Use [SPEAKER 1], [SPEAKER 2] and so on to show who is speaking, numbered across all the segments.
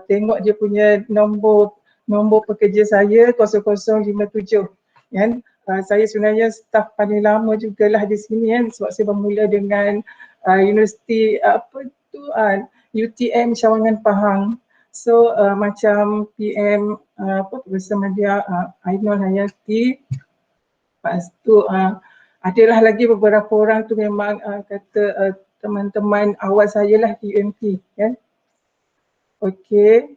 [SPEAKER 1] tengok dia punya nombor pekerja saya 0057 kan. Saya sebenarnya staf paling lama jugalah di sini kan, sebab saya bermula dengan Universiti UTM Cawangan Pahang. So macam PM bersama dia Ainul Hayati. Lepas tu adalah lagi beberapa orang tu memang kata teman-teman awal saya lah di UMP kan. Okey.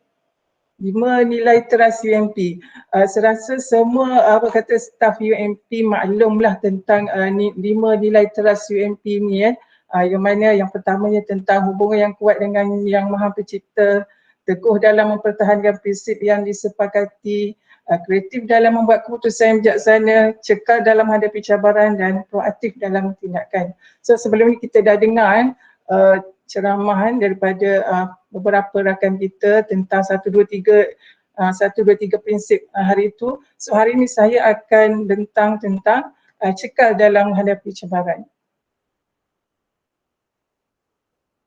[SPEAKER 1] 5 nilai teras UMP. Saya rasa semua staf UMP maklumlah tentang 5 nilai teras UMP ni kan. Yang mana yang pertamanya tentang hubungan yang kuat dengan Yang Maha Pencipta, teguh dalam mempertahankan prinsip yang disepakati, kreatif dalam membuat keputusan yang bijaksana, cekal dalam menghadapi cabaran dan proaktif dalam tindakan. So sebelum ni kita dah dengar ceramahan daripada beberapa rakan kita tentang 1, 2, 3 prinsip hari itu. So hari ini saya akan bentang tentang cekal dalam menghadapi cabaran.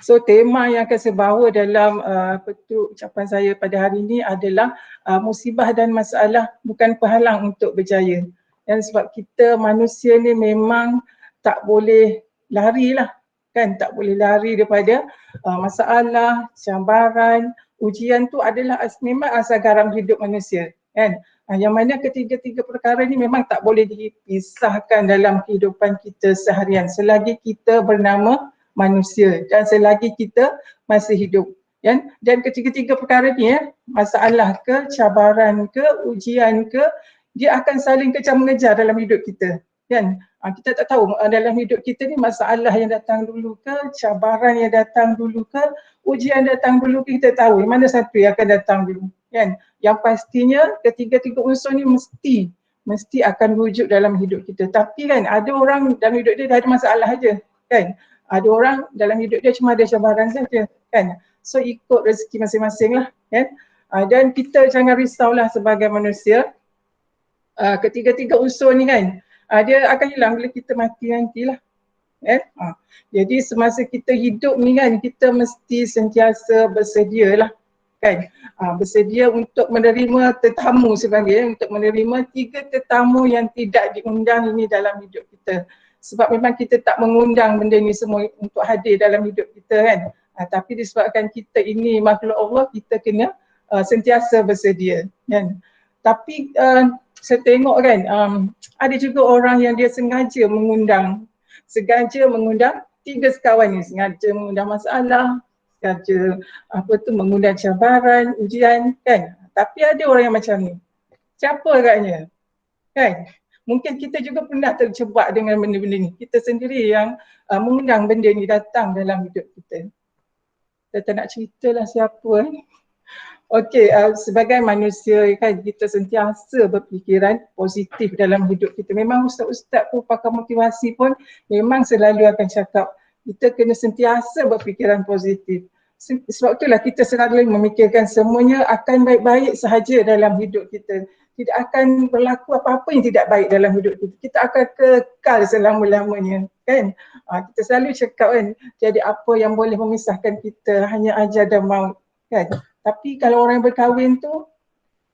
[SPEAKER 1] So tema yang akan saya bawa dalam ucapan saya pada hari ini adalah musibah dan masalah bukan penghalang untuk berjaya. Dan sebab kita manusia ni memang tak boleh lari lah kan, tak boleh lari daripada masalah, cabaran, ujian tu adalah memang asal garam hidup manusia kan. Yang mana ketiga-tiga perkara ni memang tak boleh dipisahkan dalam kehidupan kita seharian selagi kita bernama manusia dan selagi kita masih hidup kan. Dan ketiga-tiga perkara ni masalah ke, cabaran ke, ujian ke, dia akan saling kejar mengejar dalam hidup kita kan. Kita tak tahu dalam hidup kita ni masalah yang datang dulu ke, cabaran yang datang dulu ke, ujian datang dulu ke, kita tahu mana satu yang akan datang dulu kan. Yang pastinya ketiga-tiga unsur ni mesti akan wujud dalam hidup kita. Tapi kan ada orang dalam hidup dia dah ada masalah aja kan. Ada orang dalam hidup dia cuma ada cabaran saja kan. So ikut rezeki masing-masing lah kan. Dan kita jangan risaulah sebagai manusia. Ketiga-tiga unsur ni kan dia akan hilang bila kita mati nantilah kan. Jadi semasa kita hidup ni kan, kita mesti sentiasa bersedia lah kan. Bersedia untuk menerima tetamu sebagai untuk menerima 3 tetamu yang tidak diundang ini dalam hidup kita. Sebab memang kita tak mengundang benda ni semua untuk hadir dalam hidup kita kan. Tapi disebabkan kita ini makhluk Allah, kita kena sentiasa bersedia kan. Tapi saya tengok kan ada juga orang yang dia sengaja mengundang 3 sekawan ni, sengaja mengundang masalah, sengaja mengundang cabaran, ujian kan. Tapi ada orang yang macam ni. Siapa agaknya? Kan? Mungkin kita juga pernah terjebak dengan benda-benda ni. Kita sendiri yang mengundang benda ni datang dalam hidup kita. Kita tak nak ceritalah siapa ni. Okey, sebagai manusia kan, kita sentiasa berfikiran positif dalam hidup kita. Memang ustaz-ustaz pun, pakar motivasi pun memang selalu akan cakap kita kena sentiasa berfikiran positif. Sebab itulah kita selalu memikirkan semuanya akan baik-baik sahaja dalam hidup kita. Tidak akan berlaku apa-apa yang tidak baik dalam hidup kita. Kita akan kekal selama-lamanya kan. Kita selalu cakap kan, jadi apa yang boleh memisahkan kita hanya ajal dan maut kan. Tapi kalau orang yang berkahwin tu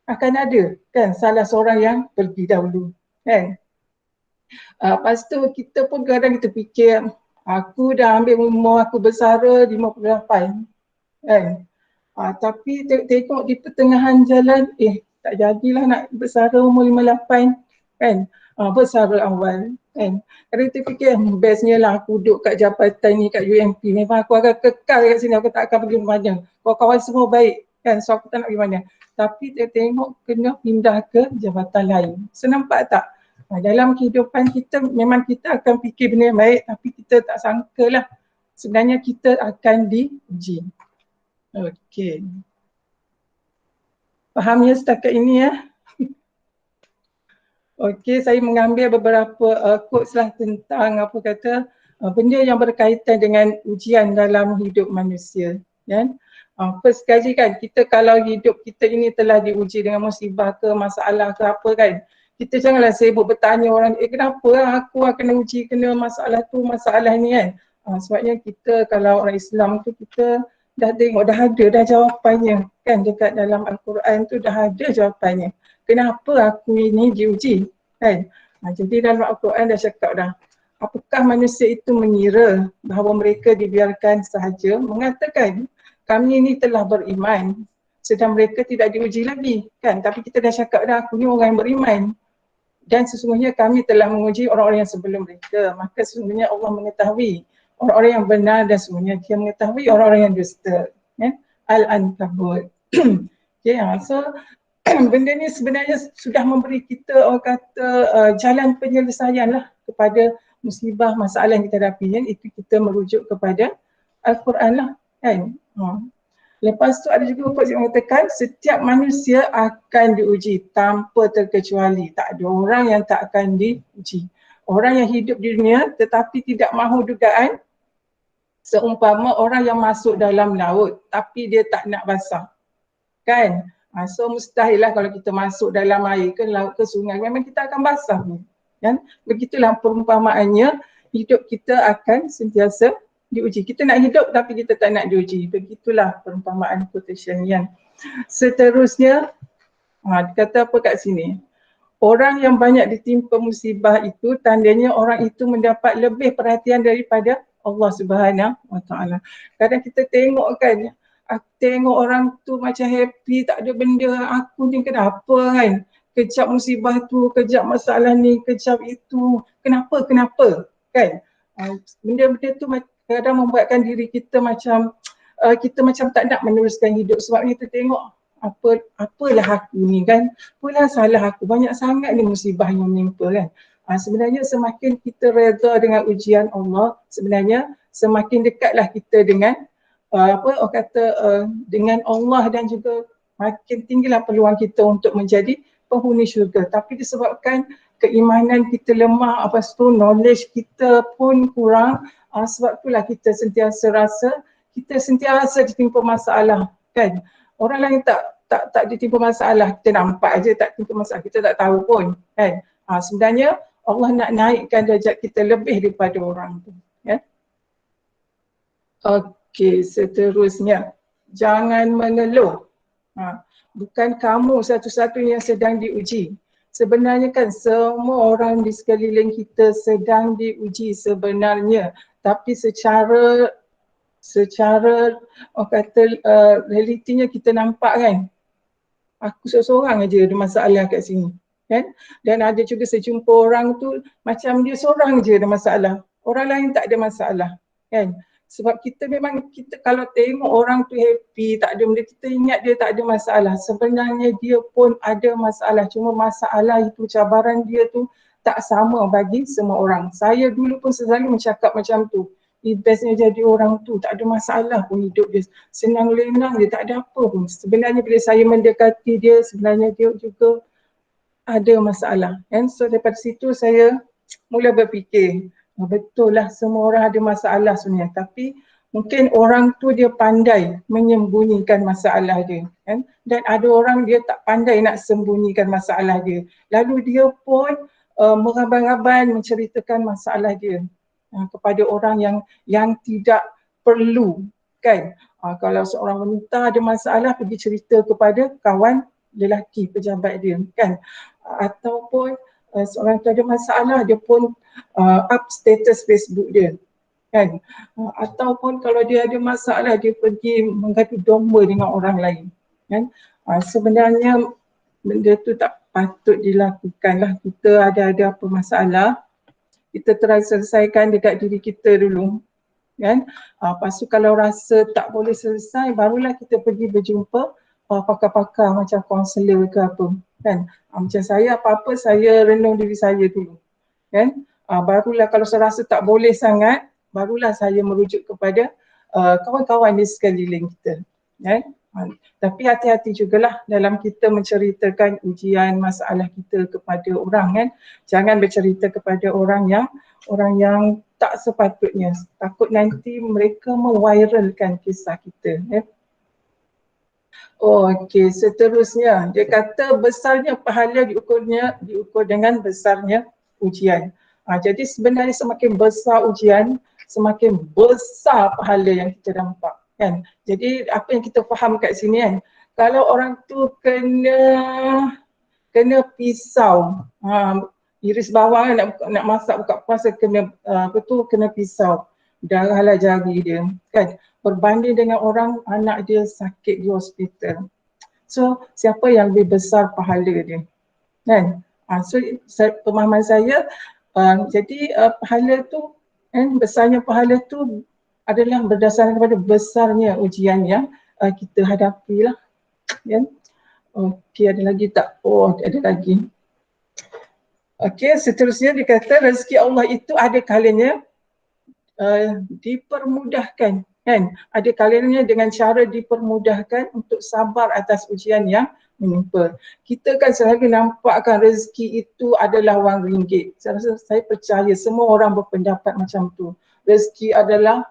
[SPEAKER 1] akan ada kan salah seorang yang pergi dahulu kan. Lepas tu kita pun kadang kita fikir aku dah ambil umur aku bersara 58 kan. Tapi tengok di pertengahan jalan tak jadilah nak bersara umur 58 kan. Bersara awal kan. Kadang kita fikir bestnya lah aku duduk kat jabatan ni kat UMP, memang aku akan kekal kat sini, aku tak akan pergi mana. Kawan-kawan semua baik kan, so aku tak nak pergi mana. Tapi dia tengok kena pindah ke jabatan lain. So nampak tak? Dalam kehidupan kita memang kita akan fikir benda yang baik, tapi kita tak sangka lah sebenarnya kita akan diuji. Okey. Faham ya setakat ini ya? Okey, saya mengambil beberapa quotes lah tentang benda yang berkaitan dengan ujian dalam hidup manusia kan. First sekali kan, kita kalau hidup kita ini telah diuji dengan musibah ke, masalah ke apa kan, kita janganlah sibuk bertanya orang, kenapa aku kena uji, kena masalah tu, masalah ni kan. Sebabnya kita kalau orang Islam tu kita dah tengok, dah ada dah jawapannya kan, dekat dalam Al-Quran tu dah ada jawapannya. Kenapa aku ini diuji kan? Jadi dalam Al-Quran dah cakap dah, apakah manusia itu mengira bahawa mereka dibiarkan sahaja mengatakan kami ini telah beriman sedang mereka tidak diuji lagi kan? Tapi kita dah cakap dah, aku ni orang yang beriman dan sesungguhnya kami telah menguji orang-orang yang sebelum mereka, maka sesungguhnya Allah mengetahui orang-orang yang benar dan sesungguhnya dia mengetahui orang-orang yang dusta. Al-Ankabut. Okay, so benda ni sebenarnya sudah memberi kita orang kata jalan penyelesaian lah kepada musibah masalah yang kita hadapi, itu kita merujuk kepada Al-Quran lah kan. Lepas tu ada juga upas yang mengatakan setiap manusia akan diuji tanpa terkecuali. Tak ada orang yang tak akan diuji. Orang yang hidup di dunia tetapi tidak mahu dugaan, seumpama orang yang masuk dalam laut tapi dia tak nak basah. Kan? So mustahil lah kalau kita masuk dalam air ke laut ke sungai, memang kita akan basah ni. Kan? Begitulah perumpamaannya, hidup kita akan sentiasa diuji. Kita nak hidup tapi kita tak nak diuji. Begitulah perumpamaan quotation yang seterusnya. Kata apa kat sini? Orang yang banyak ditimpa musibah itu tandanya orang itu mendapat lebih perhatian daripada Allah Subhanahu Wa Taala. Kadang kita tengok kan, aku tengok orang tu macam happy, tak ada benda, aku ni kenapa kan? Kejap musibah tu, kejap masalah ni, kejap itu. Kenapa kan? Benda-benda tu kadang membuatkan diri kita macam kita macam tak nak meneruskan hidup sebab kita tengok apalah aku ni kan, apalah salah aku, banyak sangat ni musibah yang menimpa kan. Sebenarnya semakin kita reda dengan ujian Allah, sebenarnya semakin dekatlah kita dengan orang kata dengan Allah dan juga makin tinggilah peluang kita untuk menjadi penghuni syurga. Tapi disebabkan keimanan kita lemah, apa tu knowledge kita pun kurang, sebab itulah kita sentiasa rasa kita sentiasa ditimpa masalah kan. Orang lain tak ditimpa masalah, kita nampak aja tak ditimpa masalah, kita tak tahu pun kan. Sebenarnya Allah nak naikkan darjat kita lebih daripada orang tu ya. Okey, seterusnya jangan mengeluh. Bukan kamu satu-satunya yang sedang diuji. Sebenarnya kan semua orang di sekeliling kita sedang diuji sebenarnya, tapi secara orang kata realitinya kita nampak kan, aku seorang aja ada masalah kat sini kan, dan ada juga sejumpa orang tu macam dia seorang je ada masalah, orang lain tak ada masalah kan. Sebab kita memang, kita kalau tengok orang tu happy, tak ada benda, kita ingat dia tak ada masalah, sebenarnya dia pun ada masalah, cuma masalah itu, cabaran dia tu tak sama bagi semua orang. Saya dulu pun selalu mencakap macam tu, bestnya jadi orang tu, tak ada masalah pun hidup dia, senang lenang dia, tak ada apa pun. Sebenarnya bila saya mendekati dia, sebenarnya dia juga ada masalah kan. So daripada situ saya mula berfikir, betul lah semua orang ada masalah sebenarnya, tapi mungkin orang tu dia pandai menyembunyikan masalah dia kan, dan ada orang dia tak pandai nak sembunyikan masalah dia, lalu dia pun meraban-raban menceritakan masalah dia kepada orang yang tidak perlu kan. Kalau seorang wanita ada masalah, pergi cerita kepada kawan lelaki pejabat dia kan, ataupun seorang tu ada masalah, dia pun up status Facebook dia kan, ataupun kalau dia ada masalah dia pergi mengadu domba dengan orang lain kan. Sebenarnya benda tu tak patut dilakukan lah. Kita ada apa masalah, kita try selesaikan dekat diri kita dulu kan. Lepas tu kalau rasa tak boleh selesai, barulah kita pergi berjumpa pakar-pakar macam kaunselor ke apa kan. Macam saya, apa-apa saya renung diri saya dulu kan. Barulah kalau saya rasa tak boleh sangat, barulah saya merujuk kepada kawan-kawan di sekeliling kita kan. Tapi hati-hati jugalah dalam kita menceritakan ujian masalah kita kepada orang kan. Jangan bercerita kepada orang yang tak sepatutnya, takut nanti mereka meviralkan kisah kita ya. Okey, seterusnya dia kata besarnya pahala diukur dengan besarnya ujian. Jadi sebenarnya semakin besar ujian, semakin besar pahala yang kita dapat kan. Jadi apa yang kita faham kat sini kan, kalau orang tu kena pisau, iris bawang nak masak buka puasa kena kena pisau, darahlah jari dia kan, berbanding dengan orang anak dia sakit di hospital. So siapa yang lebih besar pahala dia kan. So pemahaman saya, jadi pahala tu besarnya pahala tu adalah berdasarkan kepada besarnya ujian yang kita hadapi lah kan. Okey, ada lagi tak? Oh, ada lagi. Okey, seterusnya dikata rezeki Allah itu ada kalanya dipermudahkan kan. Ada kalanya dengan cara dipermudahkan untuk sabar atas ujian yang menimpa. Kita kan selalu nampakkan rezeki itu adalah wang ringgit. Saya percaya semua orang berpendapat macam tu. Rezeki adalah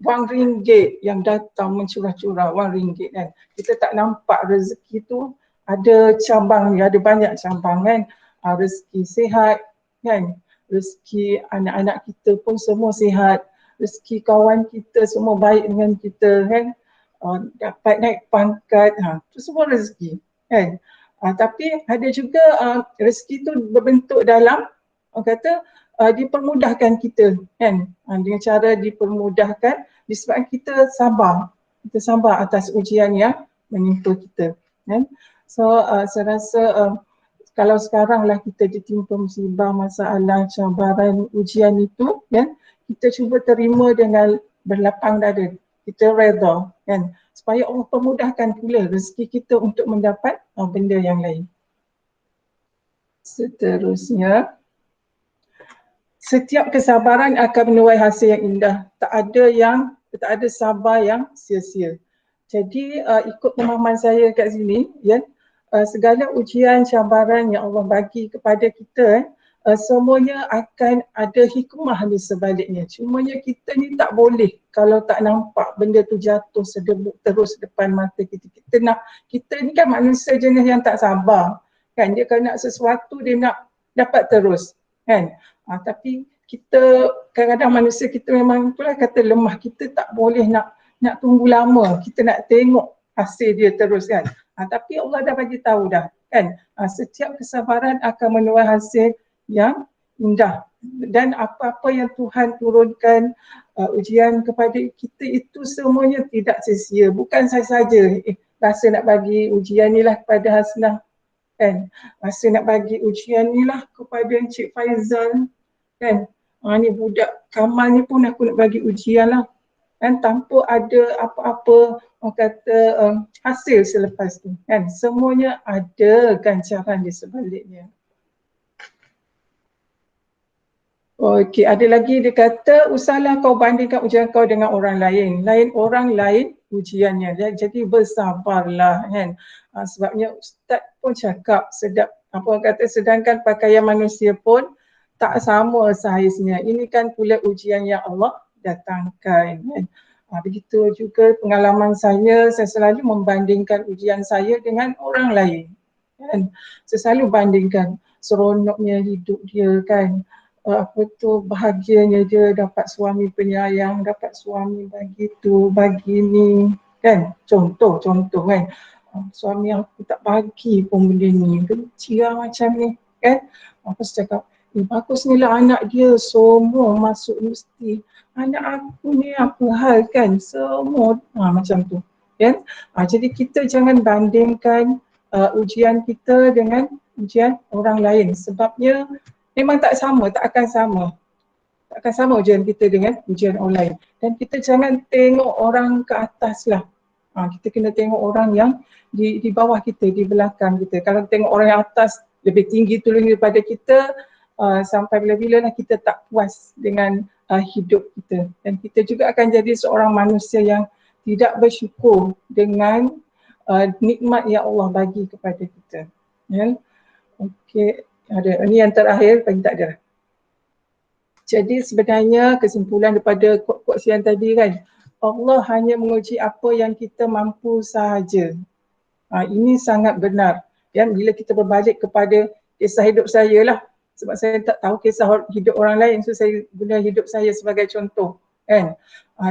[SPEAKER 1] wang ringgit yang datang mencurah-curah, wang ringgit kan. Kita tak nampak rezeki tu ada cabang, ada banyak cabang kan. Rezeki sihat kan, rezeki anak-anak kita pun semua sihat, rezeki kawan kita semua baik dengan kita kan, dapat naik pangkat, tu semua rezeki kan. Tapi ada juga rezeki tu berbentuk dalam, orang kata dipermudahkan kita kan, dengan cara dipermudahkan disebabkan kita sabar atas ujian yang menimpa kita kan. So saya rasa kalau sekarang lah kita ditimpa musibah, masalah, cabaran, ujian itu kan, kita cuba terima dengan berlapang dada, kita redha kan, supaya Allah permudahkan pula rezeki kita untuk mendapat benda yang lain. Seterusnya, setiap kesabaran akan menuai hasil yang indah. Tak ada sabar yang sia-sia. Jadi ikut pemahaman saya kat sini, ya, segala ujian, cabaran yang Allah bagi kepada kita, semuanya akan ada hikmah di sebaliknya. Cumanya kita ni tak boleh kalau tak nampak benda tu jatuh sedebuk terus depan mata kita. Kita ni kan manusia jenis yang tak sabar kan. Dia kalau nak sesuatu dia nak dapat terus kan. Tapi kita kadang-kadang manusia kita memang itulah kata lemah, kita tak boleh nak tunggu lama, kita nak tengok hasil dia terus kan. Tapi Allah dah bagi tahu dah kan, setiap kesabaran akan menuai hasil yang indah, dan apa-apa yang Tuhan turunkan ujian kepada kita itu semuanya tidak sia-sia. Bukan saya saja rasa nak bagi ujian ni lah kepada Hasnah kan, rasa nak bagi ujian ni lah kepada Encik Faizal kan, ni budak Kamal ni pun aku nak bagi ujian lah kan, tanpa ada apa-apa orang kata hasil selepas tu kan. Semuanya ada ganjaran di sebaliknya. Okey, ada lagi dia kata, usahlah kau bandingkan ujian kau dengan orang lain. Lain orang, lain ujiannya. Jadi bersabarlah kan. Sebabnya Ustaz pun cakap sedap, apa orang kata, sedangkan pakaian manusia pun tak sama saiznya. Ini kan pula ujian yang Allah datangkan kan. Begitu juga pengalaman saya selalu membandingkan ujian saya dengan orang lain kan. Saya selalu bandingkan seronoknya hidup dia kan, apa tu, bahagianya dia dapat suami penyayang, dapat suami bagi tu, bagi ni kan. Contoh kan, suami aku tak bagi pun benda ni, benci lah macam ni kan. Aku cakap, bagus ni lah anak dia semua masuk universiti, anak aku ni apa hal kan, semua macam tu kan. Jadi kita jangan bandingkan ujian kita dengan ujian orang lain, sebabnya memang tak sama, tak akan sama ujian kita dengan ujian orang lain. Dan kita jangan tengok orang ke atas lah, kita kena tengok orang yang di bawah kita, di belakang kita. Kalau tengok orang yang atas lebih tinggi tu daripada kita, sampai bila-bila lah kita tak puas dengan hidup kita. Dan kita juga akan jadi seorang manusia yang tidak bersyukur dengan nikmat yang Allah bagi kepada kita. Ya. Okey, ada ini yang terakhir, paling tak ada. Jadi sebenarnya kesimpulan daripada quote yang tadi kan, Allah hanya menguji apa yang kita mampu sahaja. Ini sangat benar. Ya, bila kita berbalik kepada kisah hidup saya lah, sebab saya tak tahu kisah hidup orang lain, so saya guna hidup saya sebagai contoh kan.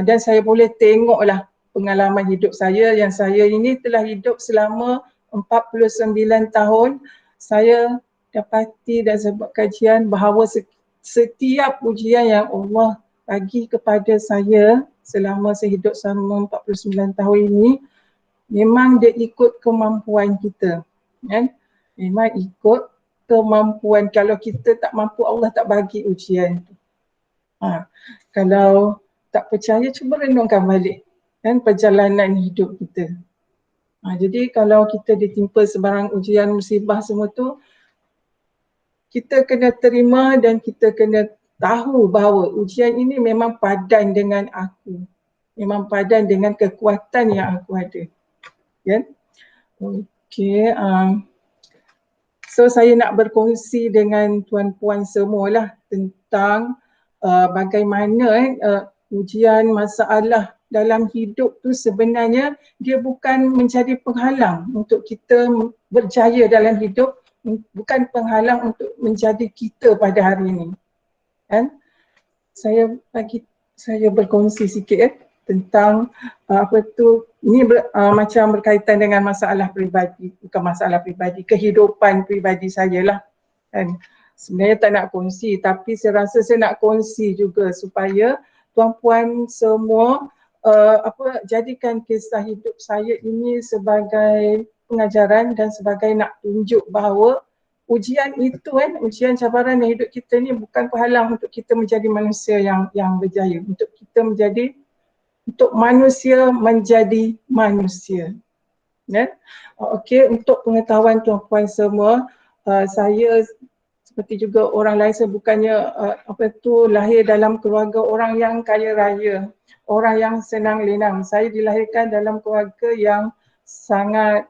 [SPEAKER 1] Dan saya boleh tengoklah pengalaman hidup saya yang saya ini telah hidup selama 49 tahun. Saya dapati dan sebab kajian bahawa setiap ujian yang Allah bagi kepada saya selama saya hidup selama 49 tahun ini, memang dia ikut kemampuan kita, kan? Memang ikut kemampuan. Kalau kita tak mampu, Allah tak bagi ujian tu. Kalau tak percaya, cuba renungkan balik kan perjalanan hidup kita. Jadi kalau kita ditimpa sebarang ujian, musibah semua tu, kita kena terima dan kita kena tahu bahawa ujian ini memang padan dengan aku. Memang padan dengan kekuatan yang aku ada. Kan? Okey. So saya nak berkongsi dengan tuan-puan semualah tentang bagaimana ujian, masalah dalam hidup tu sebenarnya dia bukan menjadi penghalang untuk kita berjaya dalam hidup, bukan penghalang untuk menjadi kita pada hari ini. Kan? Saya berkongsi sikit tentang ini macam berkaitan dengan masalah peribadi, bukan masalah peribadi, kehidupan peribadi saya lah. Kan? Sebenarnya tak nak kongsi, tapi saya rasa saya nak kongsi juga supaya tuan-puan semua jadikan kisah hidup saya ini sebagai pengajaran dan sebagai nak tunjuk bahawa ujian itu ujian cabaran dalam hidup kita ni bukan penghalang untuk kita menjadi manusia yang berjaya, untuk kita menjadi, untuk manusia menjadi manusia. Ya? Okey, untuk pengetahuan tuan-puan semua, saya seperti juga orang lain, saya bukannya lahir dalam keluarga orang yang kaya raya, orang yang senang lenang. Saya dilahirkan dalam keluarga yang sangat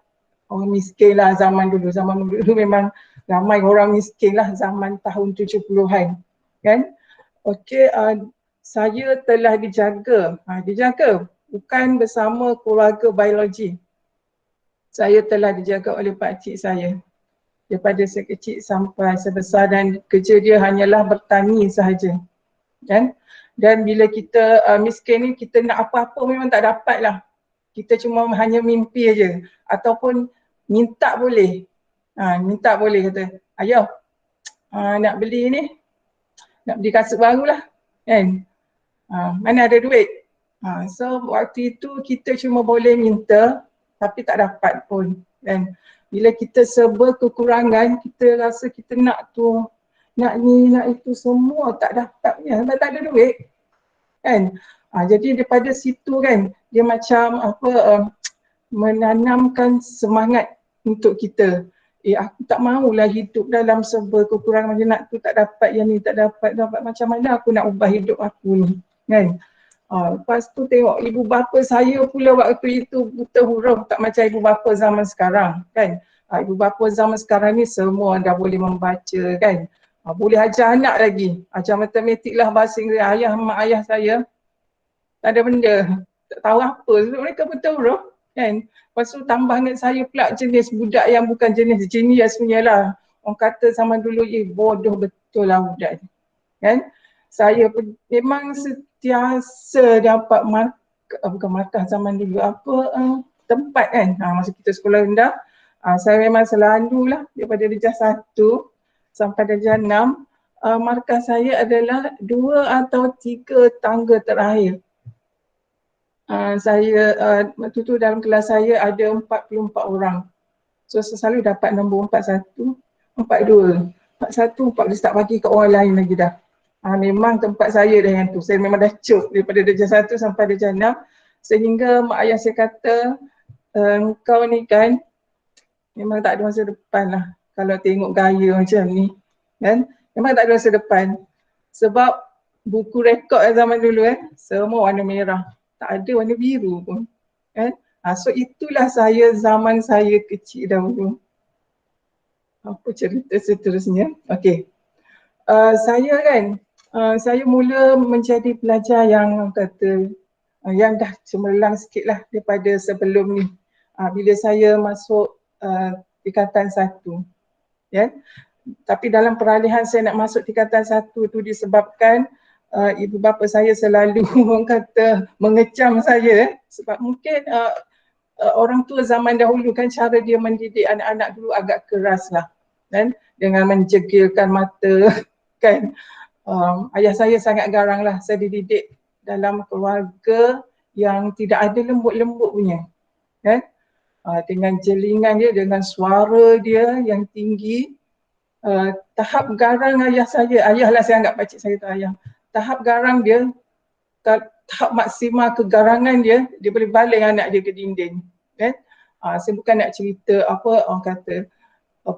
[SPEAKER 1] miskin lah zaman dulu. Zaman dulu memang ramai orang miskin lah zaman tahun 70-an. Kan? Okey, saya telah dijaga. Dijaga bukan bersama keluarga biologi. Saya telah dijaga oleh pakcik saya daripada saya kecil sampai saya besar, dan kerja dia hanyalah bertani sahaja. Kan? Dan bila kita miskin ni, kita nak apa-apa memang tak dapat lah. Kita cuma hanya mimpi aja, ataupun minta boleh. Minta boleh, kata, ayah nak beli ni, nak beli kasut baru lah. Kan? Mana ada duit. So waktu itu kita cuma boleh minta tapi tak dapat pun. Kan? Bila kita serba kekurangan, kita rasa kita nak tu, nak ni, nak itu, semua tak dapat punya sebab tak ada duit. Kan? Jadi daripada situ kan, dia macam menanamkan semangat untuk kita. Aku tak mahulah hidup dalam serba kekurangan, macam nak tu tak dapat, yang ni tak dapat, macam mana aku nak ubah hidup aku ni. Kan? Lepas tu tengok ibu bapa saya pula waktu itu buta huruf, tak macam ibu bapa zaman sekarang. Kan? Ibu bapa zaman sekarang ni semua dah boleh membaca. Kan? Boleh ajar anak lagi, ajar matematik lah, bahasa Inggeris. Mak ayah saya tak ada benda, tak tahu apa, sebab mereka buta huruf. Kan? Lepas tu tambah dengan saya pula jenis budak yang bukan jenis genius punya lah. Orang kata zaman dulu, bodoh betul lah budak ni. Kan? Saya memang sentiasa dapat bukan markah zaman dulu, tempat kan, masa kita sekolah rendah. Saya memang selalu lah daripada darjah 1 sampai darjah 6, markah saya adalah 2 atau 3 tangga terakhir. Saya waktu tu dalam kelas saya ada 44 orang. So saya selalu dapat nombor 41, 42, 41, 42, tak bagi ke orang lain lagi dah. Memang tempat saya dah yang tu. Saya memang dah cuk daripada darjah 1 sampai darjah 6. Sehingga mak ayah saya kata, kau ni kan memang tak ada masa depan lah kalau tengok gaya macam ni. Kan? Memang tak ada masa depan. Sebab buku rekod zaman dulu semua warna merah. Tak ada warna biru pun. Kan? So itulah saya zaman saya kecil dahulu. Apa cerita seterusnya? Okey. Saya kan, saya mula menjadi pelajar yang kata, yang dah cemerlang sikit lah daripada sebelum ni. Bila saya masuk tingkatan 1. Ya? Tapi dalam peralihan saya nak masuk tingkatan 1 tu disebabkan ibu bapa saya selalu orang kata mengecam saya sebab mungkin orang tua zaman dahulu kan cara dia mendidik anak-anak dulu agak keras lah kan, dengan menjegilkan mata kan. Ayah saya sangat garang lah, saya dididik dalam keluarga yang tidak ada lembut-lembut punya kan. Dengan jelingan dia, dengan suara dia yang tinggi, tahap garang ayah saya, ayah lah saya anggap pakcik saya tu ayah, tahap garang dia, tahap maksimal kegarangan dia, dia boleh baling anak dia ke dinding kan. Saya bukan nak cerita apa orang kata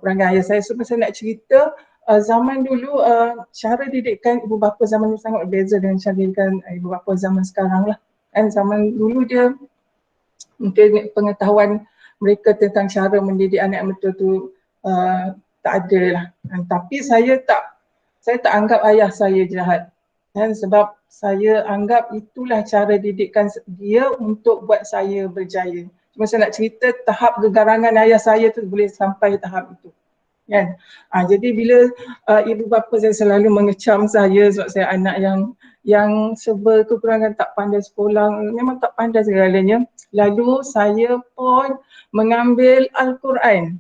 [SPEAKER 1] perangai ayah saya, sebab saya nak cerita zaman dulu cara didikan ibu bapa zaman dulu sangat berbeza dengan cara didikan ibu bapa zaman sekarang lah kan. Zaman dulu dia mungkin pengetahuan mereka tentang cara mendidik anak betul tu tak ada lah kan. Tapi saya tak anggap ayah saya jahat kan, sebab saya anggap itulah cara didikan dia untuk buat saya berjaya. Cuma saya nak cerita tahap kegarangan ayah saya tu boleh sampai tahap itu kan. Jadi bila ibu bapa saya selalu mengecam saya sebab saya anak yang serba kekurangan, tak pandai sekolah, memang tak pandai segalanya. Lalu saya pun mengambil Al-Quran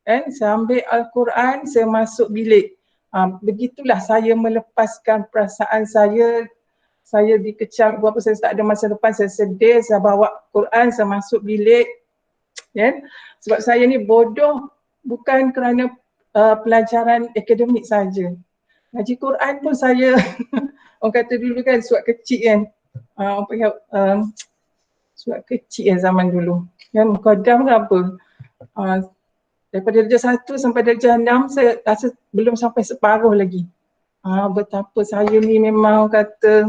[SPEAKER 1] kan, saya ambil Al-Quran, saya masuk bilik. Begitulah saya melepaskan perasaan saya dikecam ibu bapa saya, tak ada masa depan, saya sedih, saya bawa Quran, saya masuk bilik kan. Sebab saya ni bodoh bukan kerana pelajaran akademik saja. Ngaji Quran pun saya orang kata dulu kan surat kecil kan, orang panggil surat kecil zaman dulu kan, Muqaddam ke apa, daripada darjah 1 sampai darjah 6 saya rasa belum sampai separuh lagi. Betapa saya ni memang kata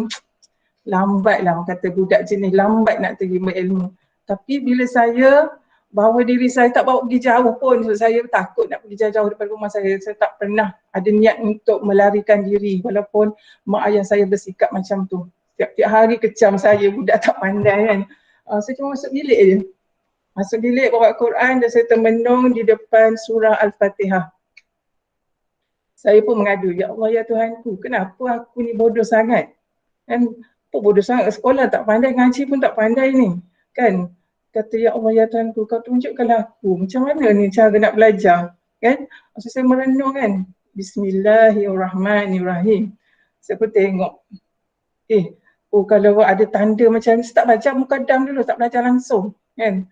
[SPEAKER 1] lambat lah, orang kata budak jenis lambat nak terima ilmu. Tapi bila saya bawa diri saya, tak bawa pergi jauh pun, so saya takut nak pergi jauh-jauh daripada rumah saya tak pernah ada niat untuk melarikan diri walaupun mak ayah saya bersikap macam tu. Tiap-tiap hari kecam saya, budak tak pandai kan. Saya cuma masuk bilik je. Masuk bilik bawa Quran dan saya termenung di depan surah Al-Fatihah. Saya pun mengadu, ya Allah ya Tuhanku, kenapa aku ni bodoh sangat? Kan, apa bodoh sangat, sekolah tak pandai, ngaji pun tak pandai ni kan. Kata ya Allah ya Tuhanku, kau tunjukkanlah aku macam mana ni cara nak belajar kan. Maksud saya merenung kan, Bismillahirrahmanirrahim. Saya pun tengok kalau ada tanda macam ni, saya tak baca Muqaddam dulu, tak belajar langsung kan.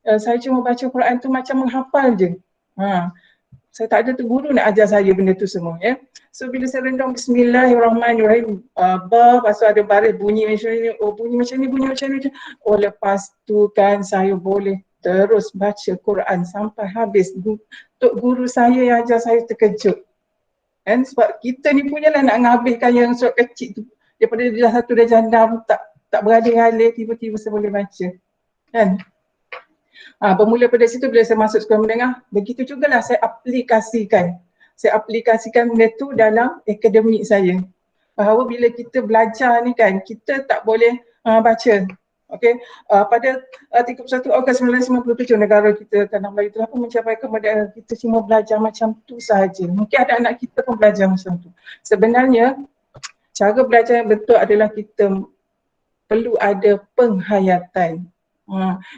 [SPEAKER 1] Saya cuma baca Quran tu macam menghafal je. Saya tak ada tu guru nak ajar saya benda tu semua ya. So bila saya rendang Bismillahirrahmanirrahim, lepas tu ada baris bunyi macam ni, bunyi macam ni, bunyi macam ni. Lepas tu kan saya boleh terus baca Quran sampai habis. Tok guru saya yang ajar saya terkejut. Kan, sebab kita ni punyalah nak ngabihkan yang surat kecil tu. Daripada darjah 1 darjah 6 tak beralir-alir, tiba-tiba saya boleh baca. Kan? Bermula pada situ bila saya masuk sekolah menengah, begitu jugalah saya aplikasikan benda tu dalam akademik saya. Bahawa bila kita belajar ni kan, kita tak boleh baca. Okey, pada 31 Ogos 1997 negara kita Tanah Melayu telah pun mencapai kemerdekaan. Kita cuma belajar macam tu sahaja. Mungkin ada anak kita pun belajar macam tu. Sebenarnya cara belajar yang betul adalah kita perlu ada penghayatan.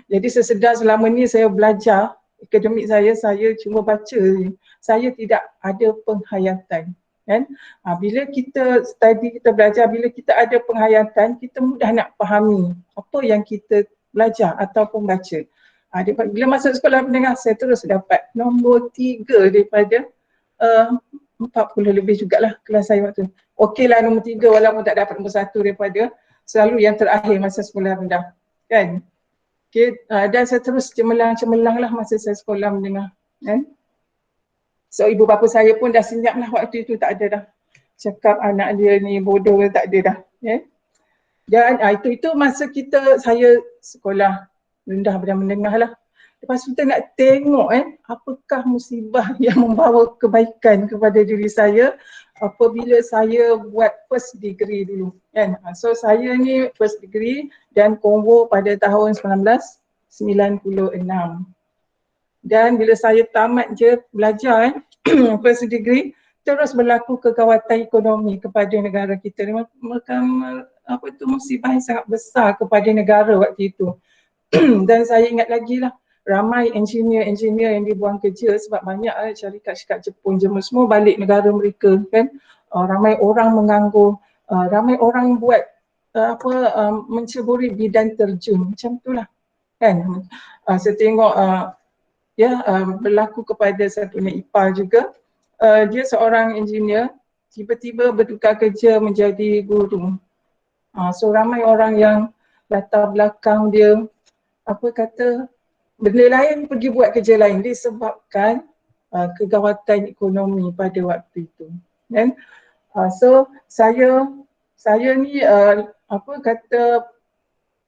[SPEAKER 1] Jadi sesedar selama ni saya belajar akademik saya cuma baca, saya tidak ada penghayatan kan. Bila kita study, kita belajar, bila kita ada penghayatan, kita mudah nak fahami apa yang kita belajar ataupun baca. Bila masuk sekolah menengah, saya terus dapat nombor 3 daripada 40 lebih jugalah kelas saya waktu. Okeylah nombor 3 walaupun tak dapat nombor 1 daripada selalu yang terakhir masa sekolah rendah kan. Okay, dan saya terus cemerlang lah masa saya sekolah menengah kan. So ibu bapa saya pun dah senyap lah waktu itu, tak ada dah cakap anak dia ni bodoh, tak ada dah ya. Dan itu masa saya sekolah rendah dan menengah lah. Lepas tu kita nak tengok apakah musibah yang membawa kebaikan kepada diri saya apabila saya buat first degree dulu kan. So saya ni first degree dan konvo pada tahun 1996. Dan bila saya tamat je belajar first degree, terus berlaku kegawatan ekonomi kepada negara kita. Apa tu, musibah yang sangat besar kepada negara waktu itu. Dan saya ingat lagi lah, ramai engineer yang dibuang kerja sebab banyak syarikat-syarikat Jepun semua balik negara mereka kan. Ramai orang menganggur, ramai orang buat menceburi bidang terjun macam itulah kan. Saya tengok berlaku kepada saya punya ipar juga. Dia seorang engineer, tiba-tiba bertukar kerja menjadi guru. So ramai orang yang latar belakang dia benda lain pergi buat kerja lain disebabkan kegawatan ekonomi pada waktu itu. Kan? So saya ni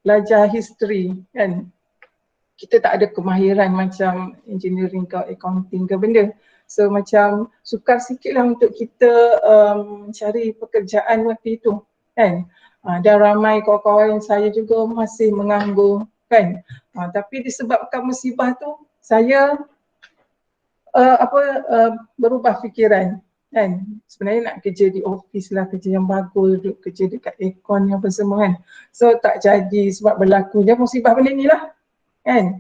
[SPEAKER 1] belajar history kan. Kita tak ada kemahiran macam engineering ke accounting ke benda. So macam sukar sikit lah untuk kita cari pekerjaan waktu itu kan. Dan ramai kawan-kawan saya juga masih menganggur kan. Tapi disebabkan musibah tu saya berubah fikiran kan. Sebenarnya nak kerja di office lah, kerja yang bagus, duduk kerja dekat aircon apa semua kan. So tak jadi sebab berlakunya musibah benda ni lah kan.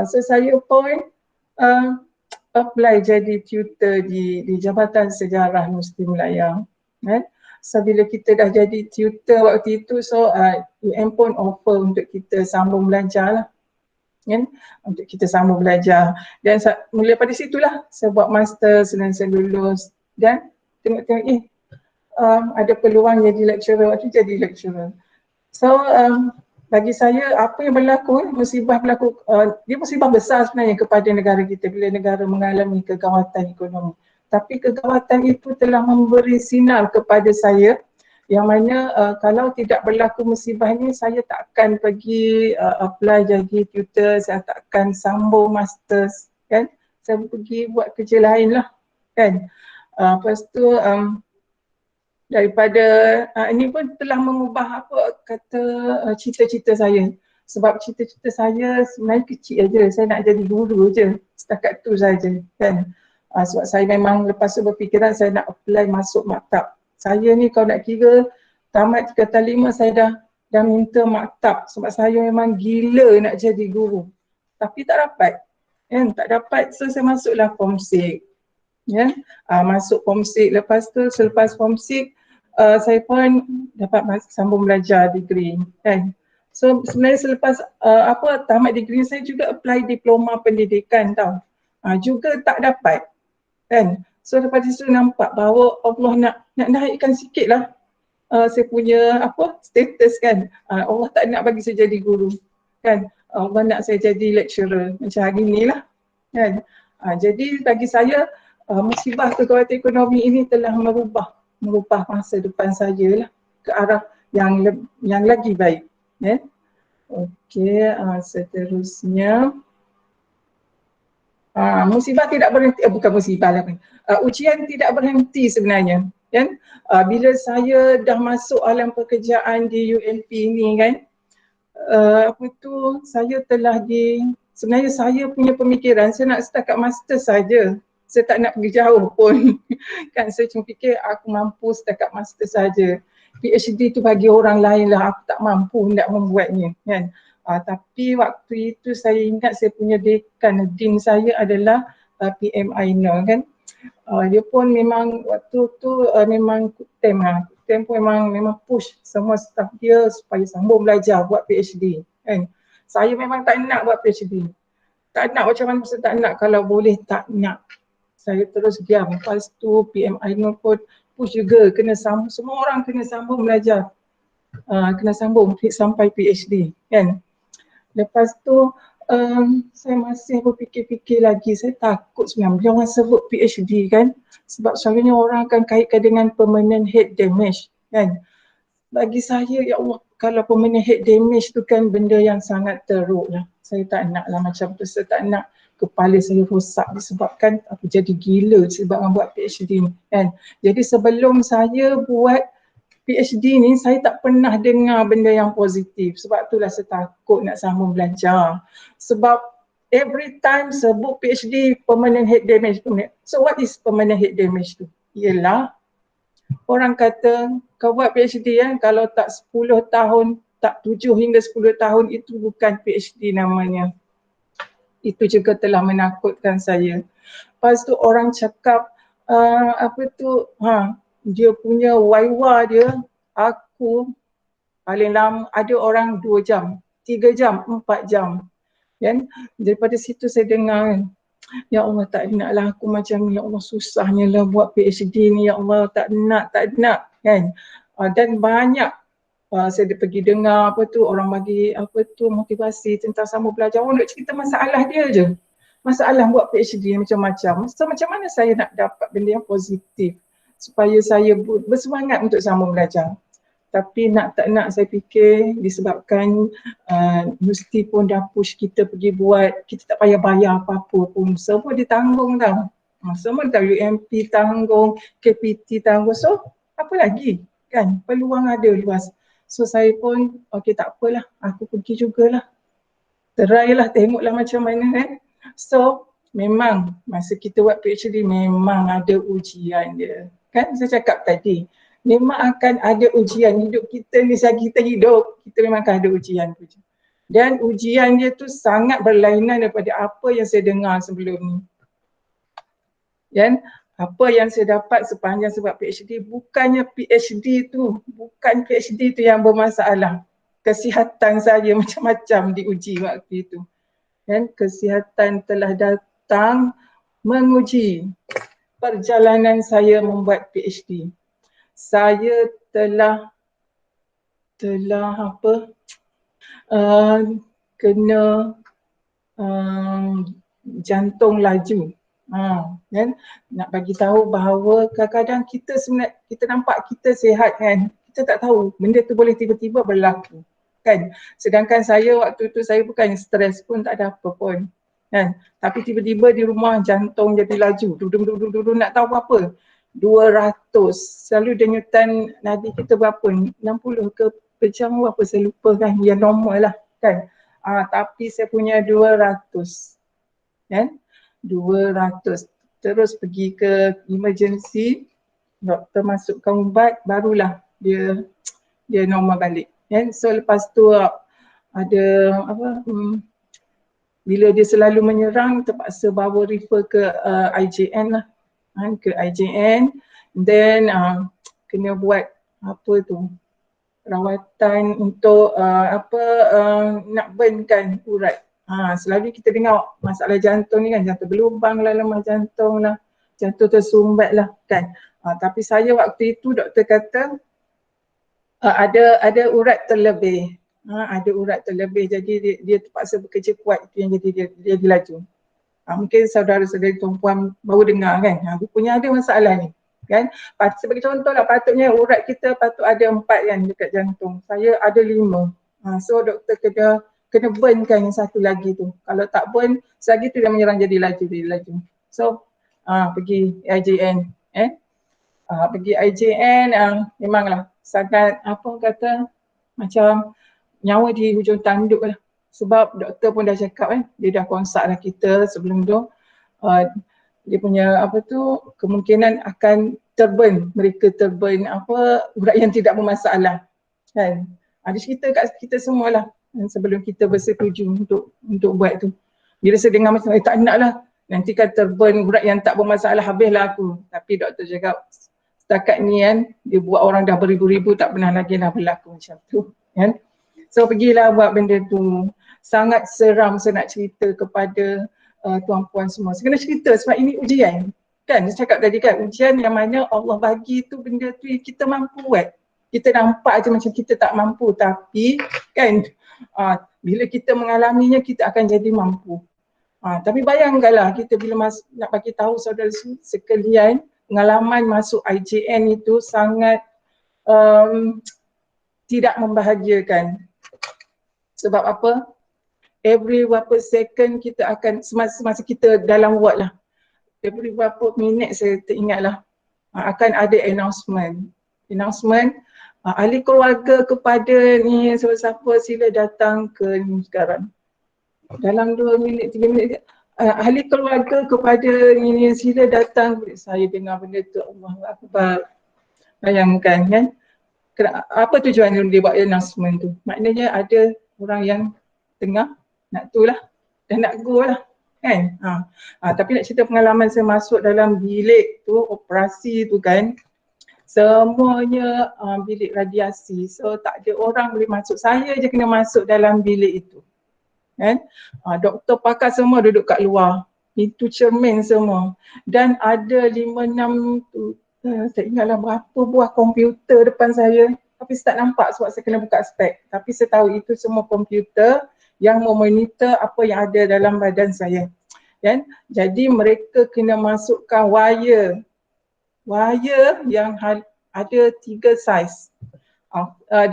[SPEAKER 1] So saya pun apply jadi tutor di Jabatan Sejarah Muslim Melaya kan. So bila kita dah jadi tutor waktu itu, so UM pun offer untuk kita sambung belajar lah kan, untuk kita sambung belajar. Dan mula pada situlah saya buat master dan saya lulus dan tengok-tengok ada peluang jadi lecturer, waktu jadi lecturer. So bagi saya apa yang berlaku, musibah berlaku, dia musibah besar sebenarnya kepada negara kita bila negara mengalami kegawatan ekonomi. Tapi kegawatan itu telah memberi sinar kepada saya yang mana kalau tidak berlaku musibah ini saya tak akan pergi apply jadi tutor, saya tak akan sambung masters kan. Saya pergi buat kerja lain lah kan. Lepas tu daripada ini pun telah mengubah cita-cita saya. Sebab cita-cita saya sebenarnya kecil aja, saya nak jadi guru je, setakat tu saja kan. Sebab saya memang lepas tu berfikiran saya nak apply masuk maktab. Saya ni kalau nak kira tamat 3 5 saya dah minta maktab sebab saya memang gila nak jadi guru. Tapi tak dapat kan, tak dapat. So saya masuklah Form 6 ya. Masuk Form 6, lepas tu selepas Form 6 saya pun dapat sambung belajar degree kan. So sebenarnya selepas tamat degree saya juga apply diploma pendidikan tau. Juga tak dapat kan. So lepas itu nampak bahawa Allah nak naikkan sikit lah saya punya status kan. Allah tak nak bagi saya jadi guru kan. Allah nak saya jadi lecturer macam hari ni lah kan. Jadi bagi saya musibah kegawatan ekonomi ini telah merubah masa depan saya lah ke arah yang lagi baik ya. Okey, seterusnya musibah tidak berhenti, bukan musibah lah, ujian tidak berhenti sebenarnya kan. Bila saya dah masuk alam pekerjaan di UMP ni kan, saya telah sebenarnya saya punya pemikiran saya nak setakat master saja. Saya tak nak pergi jauh pun kan. Saya cuma fikir aku mampu setakat master saja. PhD tu bagi orang lain lah, aku tak mampu nak membuatnya kan. Tapi waktu itu saya ingat saya punya dean saya adalah PM Aina kan. Dia pun memang waktu tu memang Kutem pun memang push semua staff dia supaya sambung belajar buat PhD kan. Saya memang tak nak buat PhD. Tak nak, macam mana saya tak nak, kalau boleh tak nak. Saya terus diam. Lepas tu PM Ainul pun push juga, semua orang kena sambung belajar. Kena sambung sampai PhD kan. Lepas tu saya masih berfikir-fikir lagi, saya takut sebenarnya bila orang sebut PhD kan. Sebab selalunya orang akan kaitkan dengan permanent head damage kan. Bagi saya, ya Allah, kalau permanent head damage tu kan benda yang sangat teruk lah. Saya tak nak lah macam tu, saya tak nak kepala saya rosak disebabkan aku jadi gila disebabkan buat PhD ni kan. Jadi sebelum saya buat PhD ni saya tak pernah dengar benda yang positif. Sebab itulah saya takut nak sambung belajar. Sebab every time sebut PhD permanent head damage. So what is permanent head damage tu? ialah orang kata kau buat PhD kan, kalau tak 10 tahun, tak 7 hingga 10 tahun itu bukan PhD namanya. Itu juga telah menakutkan saya. Lepas tu orang cakap dia punya waiwa dia, aku paling lama ada orang 2 jam, 3 jam, 4 jam. Kan? Daripada situ saya dengar kan, ya Allah tak naklah aku macam ni, ya Allah susahnya lah buat PhD ni, ya Allah tak nak kan. Dan banyak saya pergi dengar orang bagi motivasi tentang sambung belajar. Orang nak cerita masalah dia je. Masalah buat PhD macam-macam. So macam mana saya nak dapat benda yang positif supaya saya bersemangat untuk sambung belajar. Tapi nak tak nak saya fikir disebabkan universiti pun dah push kita pergi buat, kita tak payah bayar apa-apa pun. Semua ditanggung tau. Semua WMP tanggung, KPT tanggung. So apa lagi kan, peluang ada luas. So saya pun okey tak apalah, aku pergi jugalah. Try lah, tengoklah macam mana kan. So memang masa kita buat PhD memang ada ujian dia. Kan saya cakap tadi, memang akan ada ujian hidup kita ni, selagi kita hidup, kita memang akan ada ujian. Dan ujian dia tu sangat berlainan daripada apa yang saya dengar sebelum ni. Dan apa yang saya dapat sepanjang sebab PhD, bukan PhD tu yang bermasalah. Kesihatan saya macam-macam diuji waktu itu. Dan kesihatan telah datang menguji perjalanan saya membuat PhD. Saya telah kena jantung laju. Kan? Nak bagi tahu bahawa kadang-kadang kita nampak kita sihat kan, kita tak tahu benda tu boleh tiba-tiba berlaku. Kan? Sedangkan saya waktu tu saya bukan stres pun, tak ada apa pun. Kan? Tapi tiba-tiba di rumah jantung jadi laju, duduk nak tahu apa? 200. Selalu denyutan nadi kita berapa? 60 ke per jam berapa saya lupa kan, yang normal lah kan. Tapi saya punya 200. Kan? 200. Terus pergi ke emergency, doktor masukkan ubat, barulah dia normal balik. Kan? So lepas tu ada bila dia selalu menyerang, terpaksa bawa refer ke IJN lah. Ke IJN, then kena buat rawatan untuk nak burnkan urat. Selalu kita dengar masalah jantung ni kan, jantung berlubang lah, lemah jantung lah, jantung tersumbat lah kan. Tapi saya waktu itu doktor kata ada urat terlebih. Ada urat terlebih, jadi dia terpaksa bekerja kuat, itu yang jadi dia laju. Mungkin saudara-saudari perempuan baru dengar kan, rupanya ada masalah ni kan. Sebagai contoh lah, patutnya urat kita patut ada 4 kan dekat jantung, saya ada 5. So doktor kena burnkan yang satu lagi tu. Kalau tak burn, selagi tu dia menyerang jadi laju. So pergi IJN pergi IJN, memanglah sangat macam nyawa di hujung tanduk lah. Sebab doktor pun dah cakap kan, dia dah consult lah kita sebelum tu. Dia punya kemungkinan akan mereka terburn urat yang tidak bermasalah kan. Dia cerita kat kita semualah sebelum kita bersetuju untuk buat tu. Bila saya dengar macam tak nak lah, nanti kan terburn urat yang tak bermasalah, habislah aku. Tapi doktor cakap setakat ni kan, dia buat orang dah beribu-ribu, tak pernah lagi lah berlaku macam tu kan. So pergilah buat benda tu. Sangat seram saya nak cerita kepada tuan-puan semua. Saya kena cerita sebab ini ujian. Kan saya cakap tadi kan, ujian yang mana Allah bagi tu benda tu kita mampu buat. Kita nampak je macam kita tak mampu, tapi kan bila kita mengalaminya kita akan jadi mampu. Tapi bayangkanlah kita bila nak bagi tahu saudara sekalian, pengalaman masuk IJN itu sangat tidak membahagiakan. Sebab apa? Every berapa second kita akan, semasa kita dalam ward lah, every berapa minit saya teringatlah akan ada announcement. Ahli keluarga kepada ni siapa-siapa sila datang ke ni sekarang. Dalam 2 minit, 3 minit ahli keluarga kepada ini sila datang, saya dengar benda tu, Allah Akbar. Bayangkan kan, apa tujuan dia buat announcement tu? Maknanya ada orang yang tengah nak tu lah, dan nak go lah kan. Tapi nak cerita pengalaman saya masuk dalam bilik tu, operasi tu kan, semuanya bilik radiasi, so tak ada orang boleh masuk, saya je kena masuk dalam bilik itu kan. Doktor pakar semua duduk kat luar, pintu cermin semua, dan ada 5-6 tu, saya ingatlah berapa buah komputer depan saya, tapi saya tak nampak sebab saya kena buka spek, tapi saya tahu itu semua komputer yang memonitor apa yang ada dalam badan saya kan. Jadi mereka kena masukkan wire yang ada 3 saiz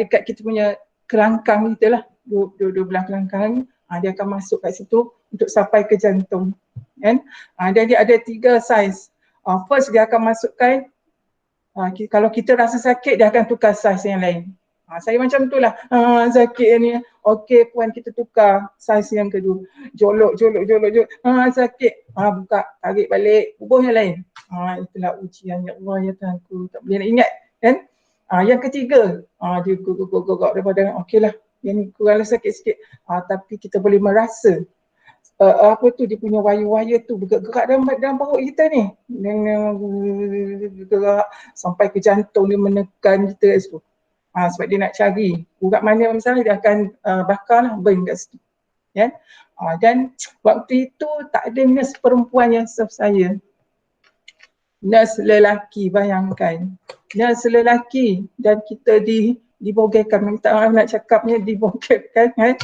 [SPEAKER 1] dekat kita punya kelangkang kita lah, dua belah kelangkang, dia akan masuk kat situ untuk sampai ke jantung kan. Dan dia ada 3 saiz. First dia akan masukkan, kalau kita rasa sakit dia akan tukar saiz yang lain. Saya macam tu lah, sakit ni, okey puan kita tukar saiz yang kedua, jolok, sakit, buka, tarik balik, ubah yang lain. Itulah ujian, ya Allah ya Tuhanku, tak boleh nak ingat kan. Yang ketiga, dia gogok daripada, okey lah, yang ni kurang sakit sikit, tapi kita boleh merasa apa tu, dia punya wire-wire tu bergerak dalam perut kita ni, bergerak sampai ke jantung, dia menekan kita kat situ. Sebab dia nak cari urat mana misalnya, dia akan bakar lah, burn kat situ kan. Dan waktu itu tak ada nurse perempuan yang serve saya, nurse lelaki. Bayangkan, nurse lelaki, dan kita dibogerkan, minta maaf nak cakapnya, dibogerkan kan.